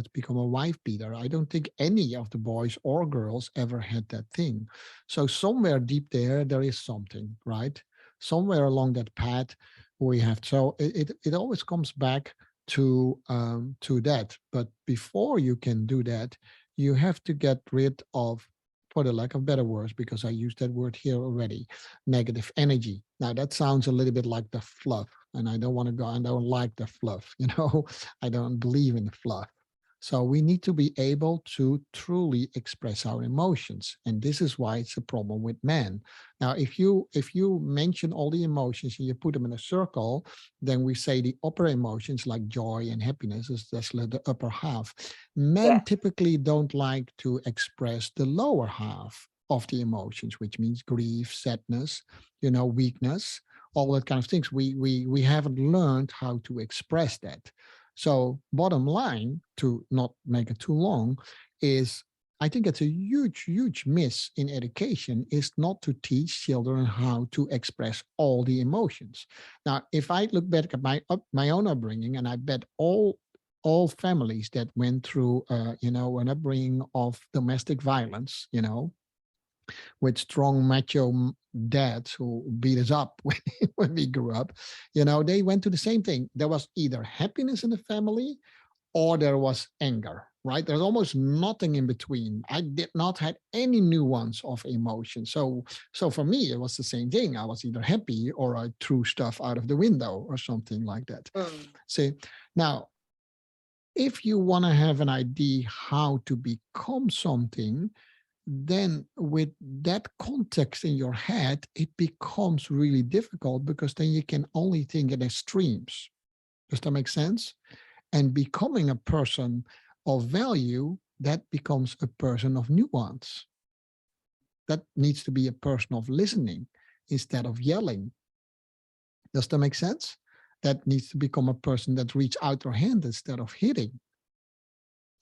become a wife beater. I don't think any of the boys or girls ever had that thing. So somewhere deep there is something, right? Somewhere along that path we have, so it always comes back to that. But before you can do that, you have to get rid of, for the lack of better words, because I used that word here already, negative energy. Now that sounds a little bit like the fluff, and I don't want to go, I don't like the fluff, I don't believe in the fluff. So we need to be able to truly express our emotions. And this is why it's a problem with men. Now, if you mention all the emotions and you put them in a circle, then we say the upper emotions like joy and happiness is just the upper half. Men Yeah. typically don't like to express the lower half of the emotions, which means grief, sadness, weakness, all that kind of things. We haven't learned how to express that. So bottom line, to not make it too long, is I think it's a huge miss in education is not to teach children how to express all the emotions. Now, if I look back at my own upbringing, and I bet all families that went through, an upbringing of domestic violence, with strong macho dads who beat us up when we grew up, they went to the same thing. There was either happiness in the family or there was anger, right? There's almost nothing in between. I did not have any nuance of emotion. So for me, it was the same thing. I was either happy or I threw stuff out of the window or something like that. Mm. See, now, if you want to have an idea how to become something, then with that context in your head, it becomes really difficult because then you can only think in extremes. Does that make sense? And becoming a person of value, that becomes a person of nuance. That needs to be a person of listening instead of yelling. Does that make sense? That needs to become a person that reach out their hand instead of hitting.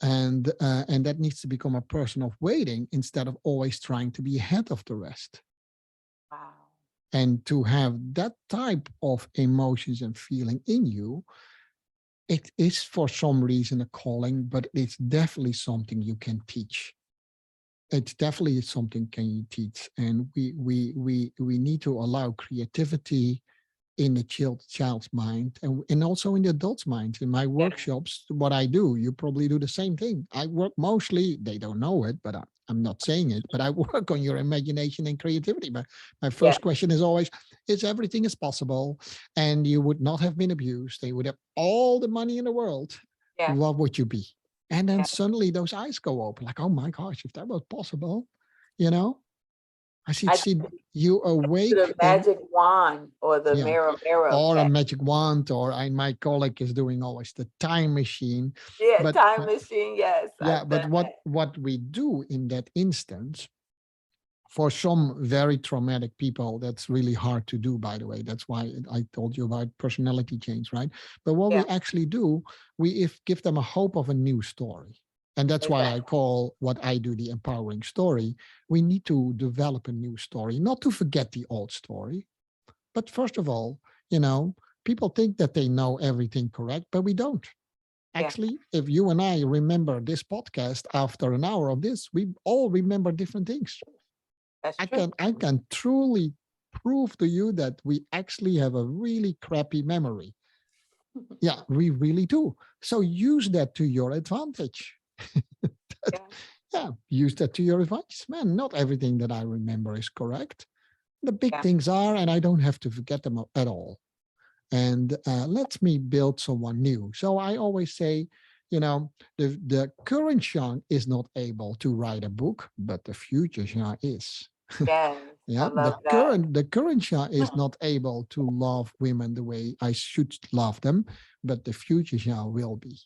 And that needs to become a person of waiting instead of always trying to be ahead of the rest. Wow. And to have that type of emotions and feeling in you, it is for some reason a calling, but it's definitely something you can teach. It's definitely something can you teach, and we need to allow creativity in the child's mind, and also in the adult's mind. In my Yeah. workshops, what I do, you probably do the same thing. I work mostly, they don't know it, but I'm not saying it, but I work on your imagination and creativity. But my Yeah. first question is always, is everything is possible and you would not have been abused, they would have all the money in the world, Yeah. what would you be? And then Yeah. suddenly those eyes go open, like, oh my gosh, if that was possible, you know, I I see you the awake and magic wand or the yeah, mirror or a effect. magic wand, or my colleague is doing always the time machine. Yeah, But time machine. Yes, yeah, I've but done what that. what we do in that instance, for some very traumatic people, that's really hard to do, by the way. That's why I told you about personality change, right? But what we Yeah, actually do, we if give them a hope of a new story. And that's why I exactly. call what I do the empowering story. We need to develop a new story, not to forget the old story. But first of all, you know, people think that they know everything correct, but we don't. Yeah, Actually, if you and I remember this podcast after an hour of this, we all remember different things. that's I true. can I can truly prove to you that we actually have a really crappy memory. Yeah, we really do. So use that to your advantage. Yeah, Yeah, use that to your advantage. Man, not everything that I remember is correct. The big yeah, things are, and I don't have to forget them at all. And lets me build someone new. So I always say, the current Jean is not able to write a book, but the future Jean is. yes. I Yeah, love that. the current Jean is not able to love women the way I should love them, but the future Jean will be.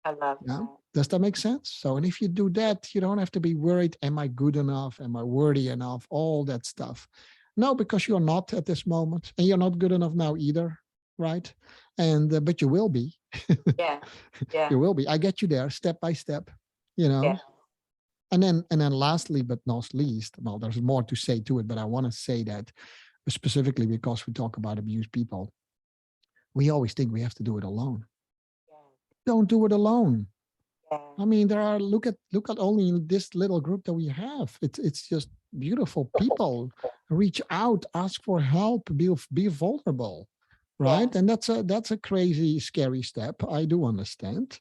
I love Yeah, that. does that make sense? So, and if you do that, you don't have to be worried. Am I good enough? Am I worthy enough? All that stuff. No, because you're not at this moment, and you're not good enough now either, right? And but you will be. Yeah, yeah, You will be. I get you there, step by step. You yeah. know. And then lastly, but not least, well, there's more to say to it, but I want to say that specifically because we talk about abused people, we always think we have to do it alone. Don't do it alone. Yeah, I mean, there are look at only this little group that we have. It's just beautiful people. Reach out, ask for help, be vulnerable, yeah, right? And that's a crazy, scary step. I do understand,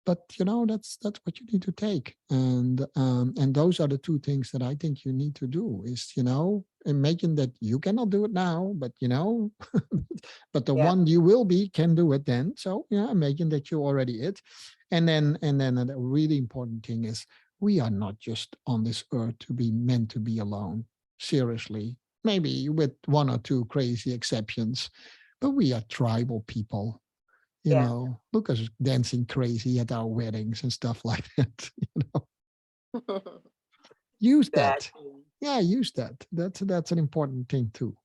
but that's what you need to take. And those are the two things that I think you need to do is imagine that you cannot do it now, but but the yeah, one you will be can do it then. So yeah, imagine that you already it. And then a really important thing is we are not just on this earth to be meant to be alone. Seriously, maybe with one or two crazy exceptions, but we are tribal people. yeah. Look at us dancing crazy at our weddings and stuff like that. Use that. Exactly. Yeah, use that. That's an important thing too.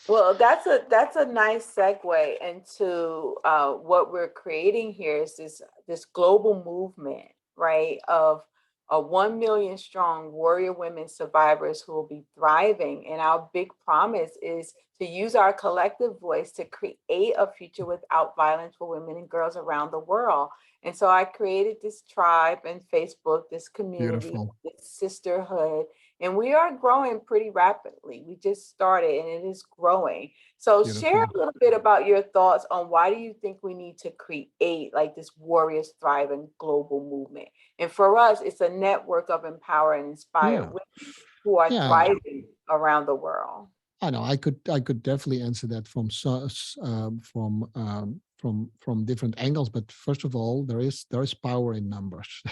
Well, that's a nice segue into what we're creating here is this global movement, right? Of a 1 million strong warrior women survivors who will be thriving. And our big promise is to use our collective voice to create a future without violence for women and girls around the world. And so I created this tribe and Facebook, this community, Beautiful, this sisterhood, and we are growing pretty rapidly. We just started and it is growing. So share beautiful. a little bit about your thoughts on why do you think we need to create like this Warriors Thriving global movement? And for us, it's a network of empower and inspire Yeah, women who are yeah. thriving around the world. I know I could definitely answer that from from different angles. But first of all, there is power in numbers.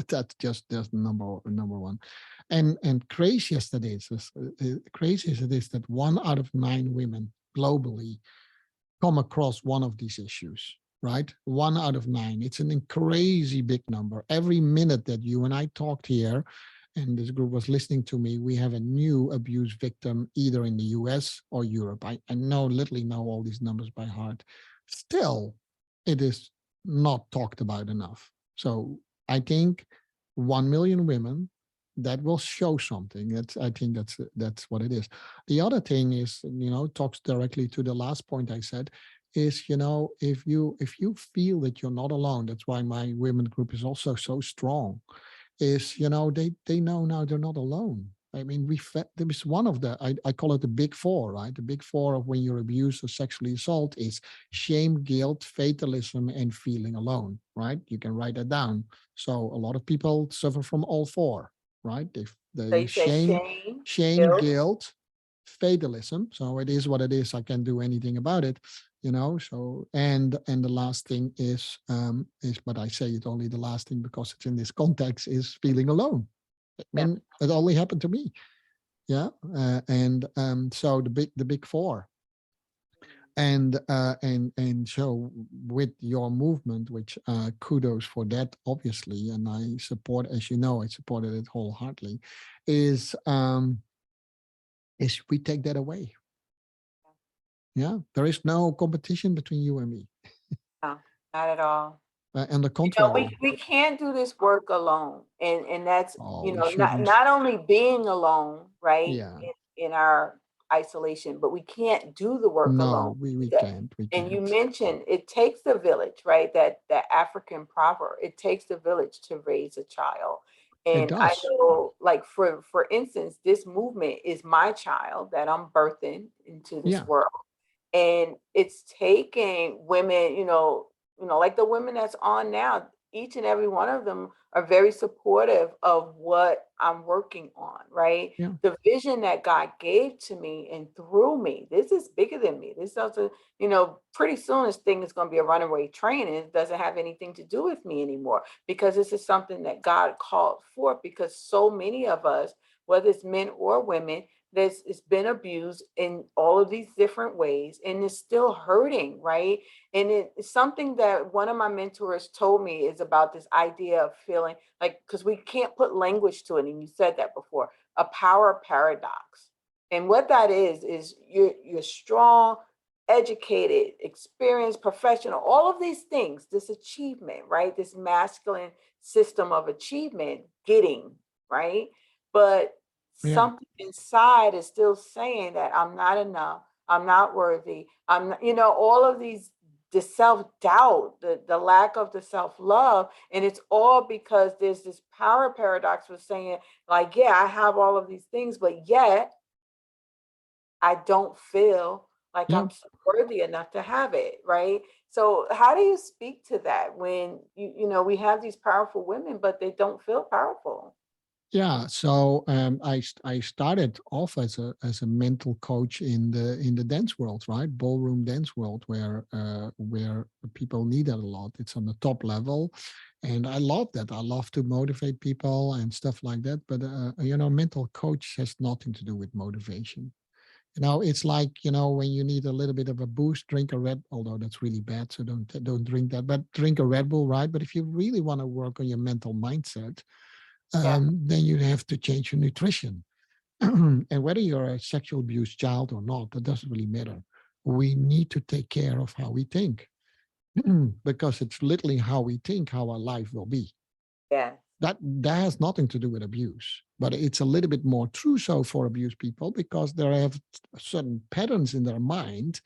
That's number one. And crazy as that crazy as it is that 1 out of 9 women globally come across one of these issues. Right, 1 out of 9. It's an crazy big number. Every minute that you and I talked here, and this group was listening to me, we have a new abuse victim either in the US or Europe. I literally know all these numbers by heart. Still, it is not talked about enough. So I think 1 million women, that will show something. I think that's what it is. The other thing is, talks directly to the last point I said, is, if you feel that you're not alone, that's why my women group is also so strong, is, they know now they're not alone. I mean, there is one of I call it the big four, right? The big four of when you're abused or sexually assault is shame, guilt, fatalism, and feeling alone, right? You can write that down. So a lot of people suffer from all four, right? So They you said shame, shame, guilt. guilt, fatalism. So it is what it is. I can't do anything about it, So and the last thing is, but I say it only the last thing because it's in this context, is feeling alone. I Yeah. mean, it only happened to me. Yeah. And so the big four. And so with your movement, which kudos for that, obviously, and I support, as you know, I supported it wholeheartedly, is we take that away. Yeah, there is no competition between you and me. No, not at all. And the We contrary. we can't do this work alone, and that's Oh, we not shouldn't. not only being alone, right, Yeah. in our isolation, but we can't do the work alone. No, we That- can't. We And you can't. mentioned it takes the village, right? That African proverb. It takes the village to raise a child. It And I does. know, like for instance, this movement is my child that I'm birthing into this Yeah. world, and it's taking women, like the women that's on now, each and every one of them are very supportive of what I'm working on, right? Yeah. The vision that God gave to me and through me, this is bigger than me. This also, pretty soon this thing is going to be a runaway train, and it doesn't have anything to do with me anymore, because this is something that God called forth, because so many of us, whether it's men or women, that's it's been abused in all of these different ways and it's still hurting, right? And it's something that one of my mentors told me is about this idea of feeling like, because we can't put language to it, and you said that before, a power paradox. And what that is you're strong, educated, experienced, professional, all of these things, this achievement, right? This masculine system of achievement, getting, right? But Yeah. something inside is still saying that I'm not enough, I'm not worthy, I'm not, all of these, the self-doubt, the lack of the self-love. And it's all because there's this power paradox with saying, like, yeah, I have all of these things, but yet I don't feel like Yeah. I'm worthy enough to have it, right? So how do you speak to that when we have these powerful women, but they don't feel powerful? Yeah. So I started off as a mental coach in the dance world, right? Ballroom dance world, where people need that a lot. It's on the top level, and I love that. I love to motivate people and stuff like that. But mental coach has nothing to do with motivation. It's like, when you need a little bit of a boost, drink a Red, although that's really bad, so don't drink that, but drink a Red Bull, right? But if you really want to work on your mental mindset, Yeah. then you have to change your nutrition. And whether you're a sexual abused child or not, that doesn't really matter. We need to take care of how we think because it's literally how we think how our life will be. Yes. That has nothing to do with abuse, but it's a little bit more true so for abused people because they have certain patterns in their mind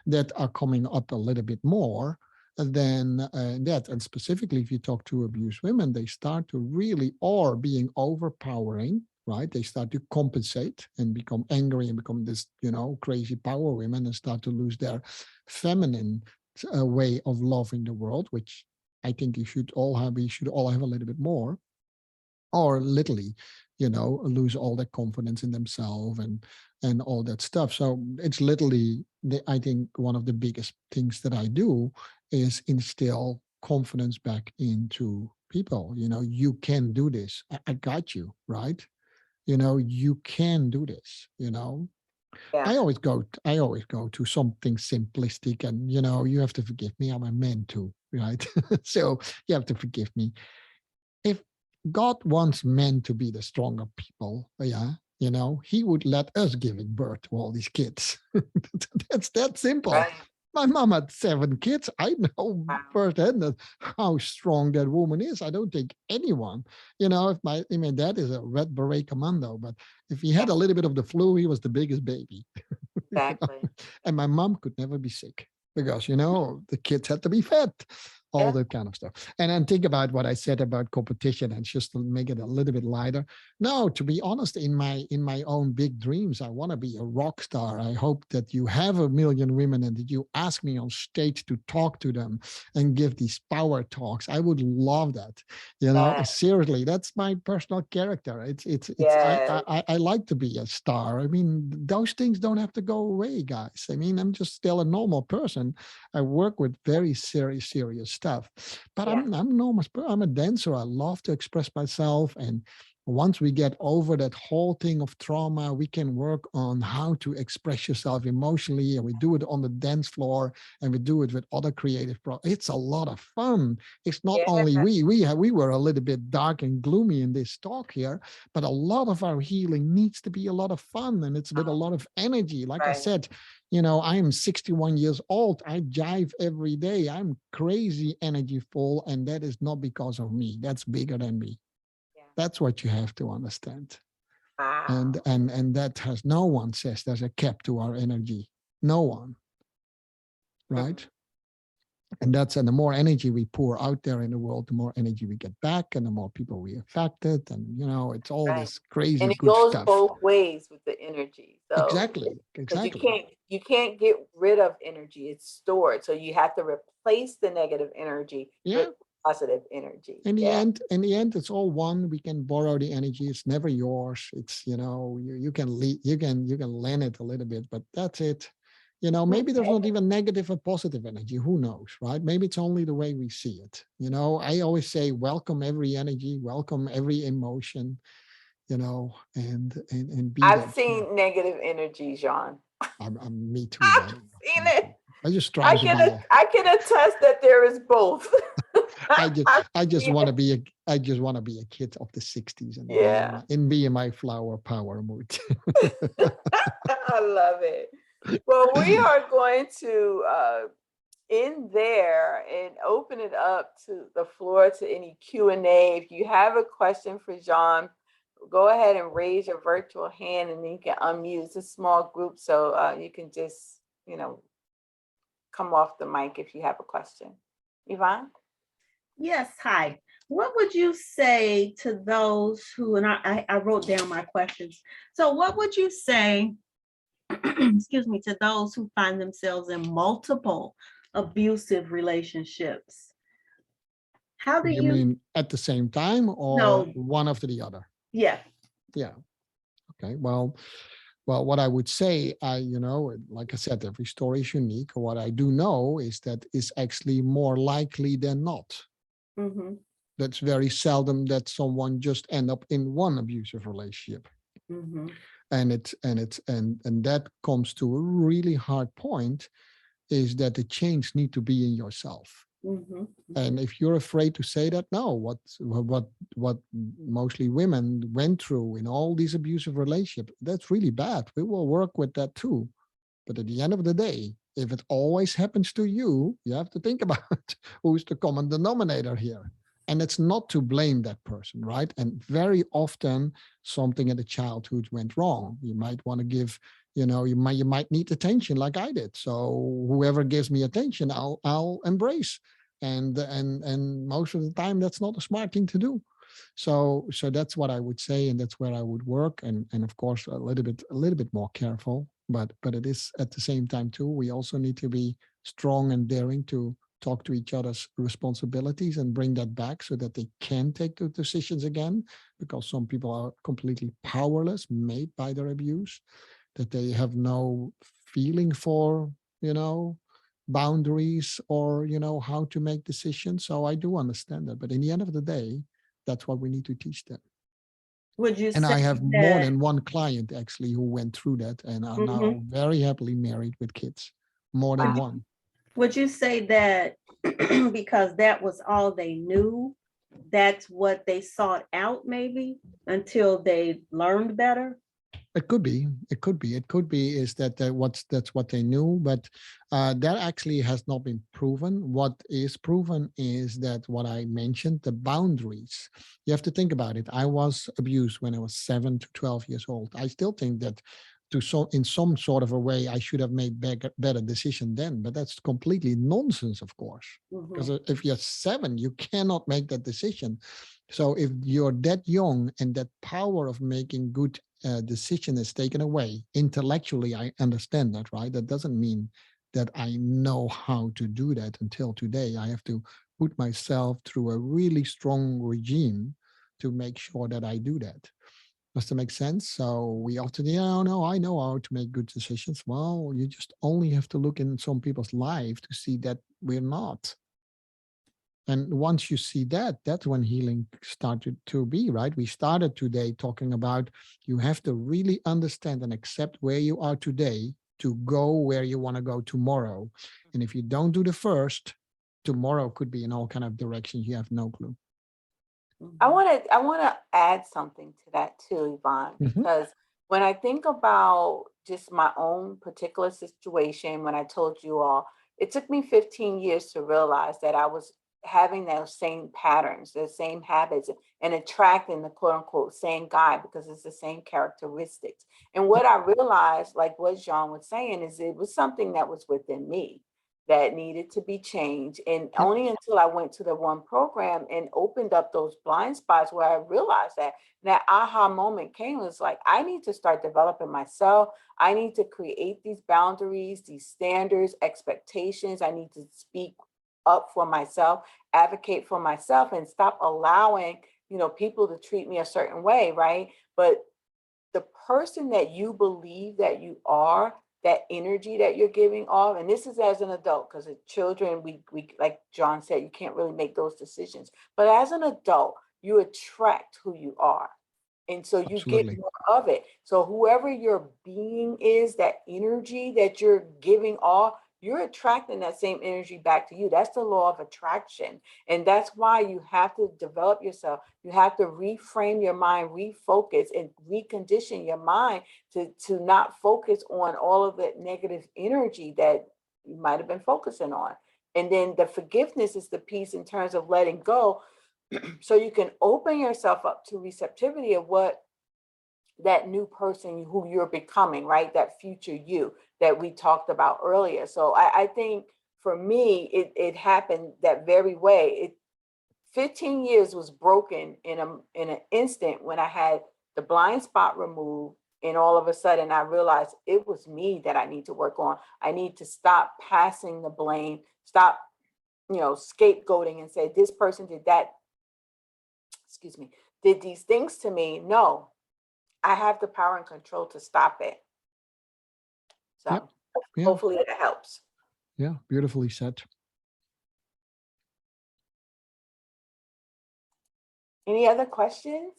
that are coming up a little bit more than that. And specifically, if you talk to abused women, they start to really, or being overpowering, right? They start to compensate and become angry and become this, crazy power women and start to lose their feminine way of loving the world, which I think we should all have a little bit more, or literally, lose all their confidence in themselves and all that stuff. So it's literally, I think one of the biggest things that I do is instill confidence back into people. You can do this. I got you, right? You can do this. Yeah. I always go to something simplistic, and you have to forgive me. I'm a man too, right? So you have to forgive me if God wants men to be the stronger people, yeah, he would let us giving birth to all these kids. That's that simple. Right. My mom had 7 kids. I know Wow. firsthand how strong that woman is. I don't think anyone, if my dad is a red beret commando, but if he Yeah. had a little bit of the flu, he was the biggest baby. you know? Exactly. And my mom could never be sick because the kids had to be fed, all Yeah. that kind of stuff. And then think about what I said about competition, and just to make it a little bit lighter. No, to be honest, in my own big dreams, I want to be a rock star. I hope that you have 1 million women and that you ask me on stage to talk to them and give these power talks. I would love that. Yes. Seriously, that's my personal character. It's I, Yes. I like to be a star. I mean, those things don't have to go away, guys. I mean, I'm just still a normal person. I work with very serious stuff, but Yeah. I'm normal. I'm a dancer. I love to express myself, and once we get over that whole thing of trauma, we can work on how to express yourself emotionally, and we do it on the dance floor, and we do it with other creative it's a lot of fun. It's not Yeah. only we were a little bit dark and gloomy in this talk here, but a lot of our healing needs to be a lot of fun, and it's with a lot of energy. Like I Right. said, I am 61 years old. I jive every day. I'm crazy energy full, and that is not because of me. That's bigger than me. Yeah. That's what you have to understand. And Wow. and and that has no one says there's a cap to our energy. No one, Mhm. right? And the more energy we pour out there in the world, the more energy we get back, and the more people we affected. And it's all Right. this crazy And it good goes stuff. both ways with the energy. So, Exactly. because you Exactly. can't get rid of energy. It's stored. So you have to replace the negative energy with Yeah. positive energy. Yeah. In the end, it's all one. We can borrow the energy. It's never yours. It's you can you can lend it a little bit, but that's it. Maybe there's not even negative or positive energy. Who knows, right? Maybe it's only the way we see it. I always say welcome every energy, welcome every emotion. And be I've that. seen negative energy, Jean. I'm me too, I've buddy. seen Me it. too. I just trying to be a I can attest that there is both. I just I've I just seen want to it. be a I just want to be a kid of the 60s and be in Yeah. my flower power mood. I love it. Well, we are going to end there and open it up to the floor to any Q&A. If you have a question for Jean, go ahead and raise your virtual hand and then you can unmute. It's a small group, so you can just, come off the mic if you have a question. Yvonne? Yes, hi. What would you say to those who, and I wrote down my questions. So what would you say, excuse me, to those who find themselves in multiple abusive relationships? How do You you mean at the same time or know? one after the other? Yeah. Yeah. Okay. Well, what I would say, like I said, every story is unique. What I do know is that it's actually more likely than not. Mm-hmm. That's very seldom that someone just end up in one abusive relationship. Mm-hmm. And that comes to a really hard point, is that the change need to be in yourself. Mhm. And if you're afraid to say that, no, what mostly women went through in all these abusive relationships, that's really bad. We will work with that too. But at the end of the day, if it always happens to you, you have to think about who's the common denominator here. And it's not to blame that person, right? And very often something in the childhood went wrong. You might want to give, you might need attention like I did. So whoever gives me attention, I'll embrace. And most of the time that's not a smart thing to do. So that's what I would say, and that's where I would work, and of course a little bit more careful, but it is at the same time too, we also need to be strong and daring to talk to each other's responsibilities and bring that back so that they can take the decisions again, because some people are completely powerless, made by their abuse, that they have no feeling for, boundaries, or how to make decisions. So I do understand that, but in the end of the day, that's what we need to teach them. Would you And say I have more that? than one client actually who went through that and are now Mhm. very happily married with kids. More than Would one. would you say that because that was all they knew, that's what they sought out maybe until they learned better? It could be. It could be. It could be is that that's what they knew, but that actually has not been proven. What is proven is that what I mentioned, the boundaries. You have to think about it. I was abused when I was 7 to 12 years old. I still think that in some sort of a way I should have made better decision then, but that's completely nonsense, of course. Because Mhm. if you're 7, you cannot make that decision. So if you're that young and that power of making good decision is taken away, intellectually, I understand that, right? That doesn't mean that I know how to do that until today. I have to put myself through a really strong regime to make sure that I do that. Does that make sense? So we often, no, I know how to make good decisions. Well, you just only have to look in some people's life to see that we're not. And once you see that, that's when healing started to be, right? We started today talking about you have to really understand and accept where you are today to go where you want to go tomorrow. And if you don't do the first, tomorrow could be in all kind of directions. You have no clue. I Mhm. want to I want to add something to that too, Yvonne, Mhm. because when I think about just my own particular situation, when I told you all, it took me 15 years to realize that I was having those same patterns, the same habits, and attracting the quote unquote same guy because it's the same characteristics. And what I realized, like what Jean was saying, is it was something that was within me that needed to be changed. And Yep. only until I went to the one program and opened up those blind spots where I realized that aha moment came, was like, I need to start developing myself. I need to create these boundaries, these standards, expectations. I need to speak up for myself, advocate for myself, and stop allowing, people to treat me a certain way, right? But the person that you believe that you are, that energy that you're giving off, and this is as an adult, because as children, we like John said, you can't really make those decisions. But as an adult, you attract who you are. And so you get Absolutely. more of it. So whoever your being is, that energy that you're giving off, you're attracting that same energy back to you. That's the law of attraction. And that's why you have to develop yourself. You have to reframe your mind, refocus, and recondition your mind to not focus on all of that negative energy that you might have been focusing on. And then the forgiveness is the piece in terms of letting go, so you can open yourself up to receptivity of what that new person who you're becoming, right? That future you that we talked about earlier. So I think for me, it happened that very way. 15 years was broken in an instant when I had the blind spot removed. And all of a sudden I realized it was me that I need to work on. I need to stop passing the blame, stop, scapegoating and say, this person did that, excuse me, did these things to me. No, I have the power and control to stop it. Yep. So Yeah. hopefully that helps. Yeah. Beautifully said. Any other questions?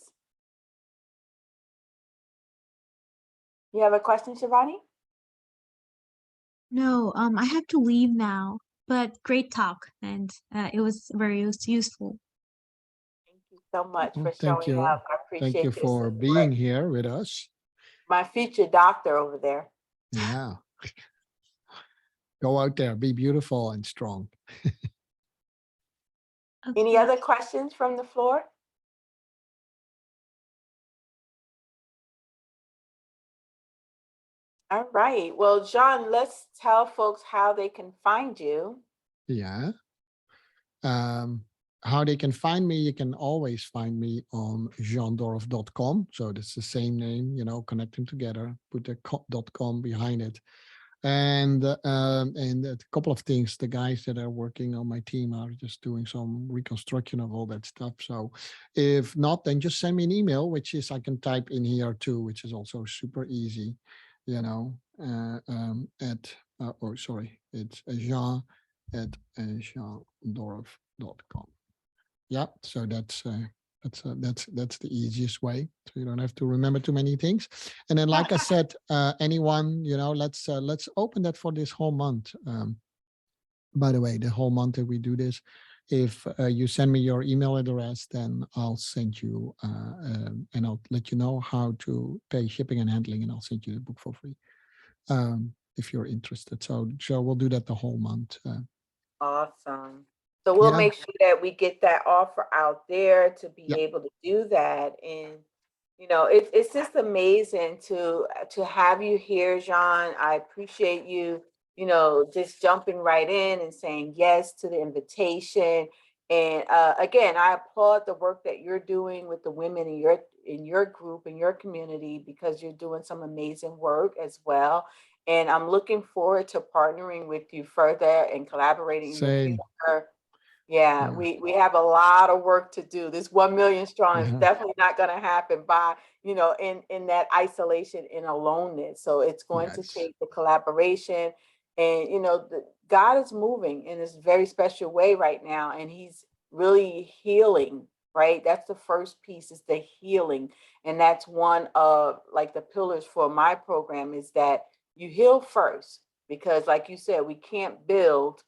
You have a question, Shivani? No, I have to leave now. but great talk, and it was very useful. Thank you so much Well, for thank showing you. up. I Thank you appreciate your for support. being here with us. My future doctor over there. Yeah. Go out there, be beautiful and strong. Any Okay. other questions from the floor? All right. Well, Jean, let's tell folks how they can find you. Yeah. How they can find me, you can always find me on jeandorff.com. So that's the same name, connect them together, put the .com behind it. And a couple of things, the guys that are working on my team are just doing some reconstruction of all that stuff. So if not, then just send me an email, which is I can type in here too, which is also super easy, it's Jean at jeandorff.com. Yeah, so that's the easiest way. So you don't have to remember too many things. And then, like I said, anyone, let's open that for this whole month. By the way, the whole month that we do this, if you send me your email address, then I'll send you and I'll let you know how to pay shipping and handling, and I'll send you the book for free if you're interested. So we'll do that the whole month. Awesome. So we'll Yeah. make sure that we get that offer out there to be Yeah. able to do that. And it's just amazing to have you here, Jean. I appreciate you, just jumping right in and saying yes to the invitation. And again, I applaud the work that you're doing with the women in your group, in your community, because you're doing some amazing work as well. And I'm looking forward to partnering with you further and collaborating in the Same. future. Yeah, Yeah. we have a lot of work to do. This 1 million strong is Yeah. definitely not going to happen by, in that isolation and aloneness. So it's going to Yes. take the collaboration, and God is moving in this very special way right now, and He's really healing. Right, that's the first piece, is the healing, and that's one of like the pillars for my program, is that you heal first, because like you said, we can't build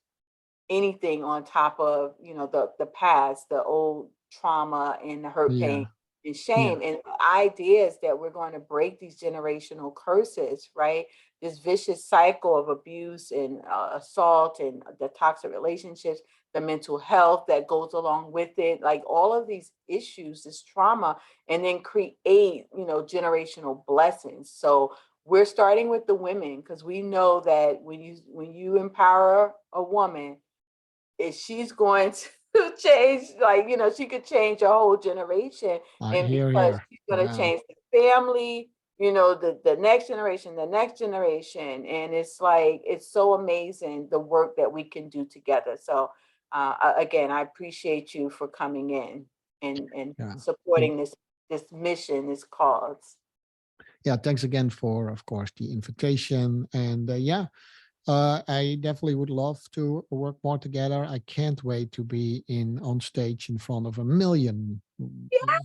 anything on top of the past, the old trauma and the hurt, pain, Yeah. and Yeah. shame, and the ideas that we're going to break these generational curses, right? This vicious cycle of abuse and assault, and the toxic relationships, the mental health that goes along with it, like all of these issues, this trauma, and then create generational blessings. So we're starting with the women, because we know that when you empower a woman, if she's going to change, like, she could change a whole generation. And Here, because here. she's going to Yeah. change the family, the next generation, the next generation. And it's like, it's so amazing the work that we can do together. So again, I appreciate you for coming in and Yeah. supporting this mission, this cause. Yeah, thanks again for, of course, the invitation. And I definitely would love to work more together. I can't wait to be on stage in front of 1 million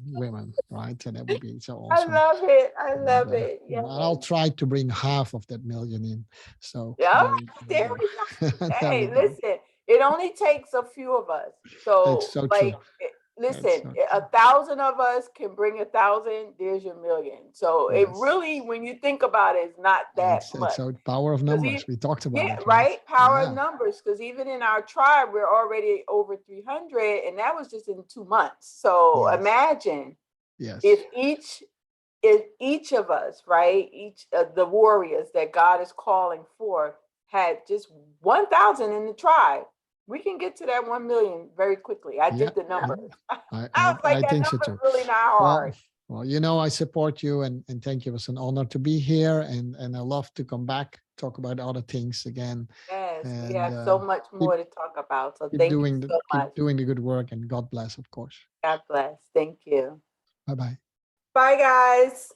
women, right? So that would be so awesome. I love it. I And, love it. and I'll try to bring half of that million in. So Yeah, there we go. there Hey, we go. listen, it only takes a few of us. It's So, so like, true. That's listen, so 1,000 of us can bring 1,000. There's your million. So it Yes. really, when you think about it, it's not that It's much. so power of 'Cause numbers. We talked about yeah, it, right? right. Power of Yeah. numbers. Because even in our tribe, we're already over 300, and that was just in 2 months. So Yes. imagine Yes. if each of us, right, each of the warriors that God is calling for, had just 1,000 in the tribe, we can get to that 1 million very quickly. I Yeah. did the numbers. I, I was like, I that think so number's too. really not hard. Well, I support you and thank you. It's an honor to be here, and I love to come back, talk about other things again. Yes, we And have so much keep more to talk about. So keep thank you doing so much. the good work, and God bless, of course. God bless. Thank you. Bye bye. Bye, guys.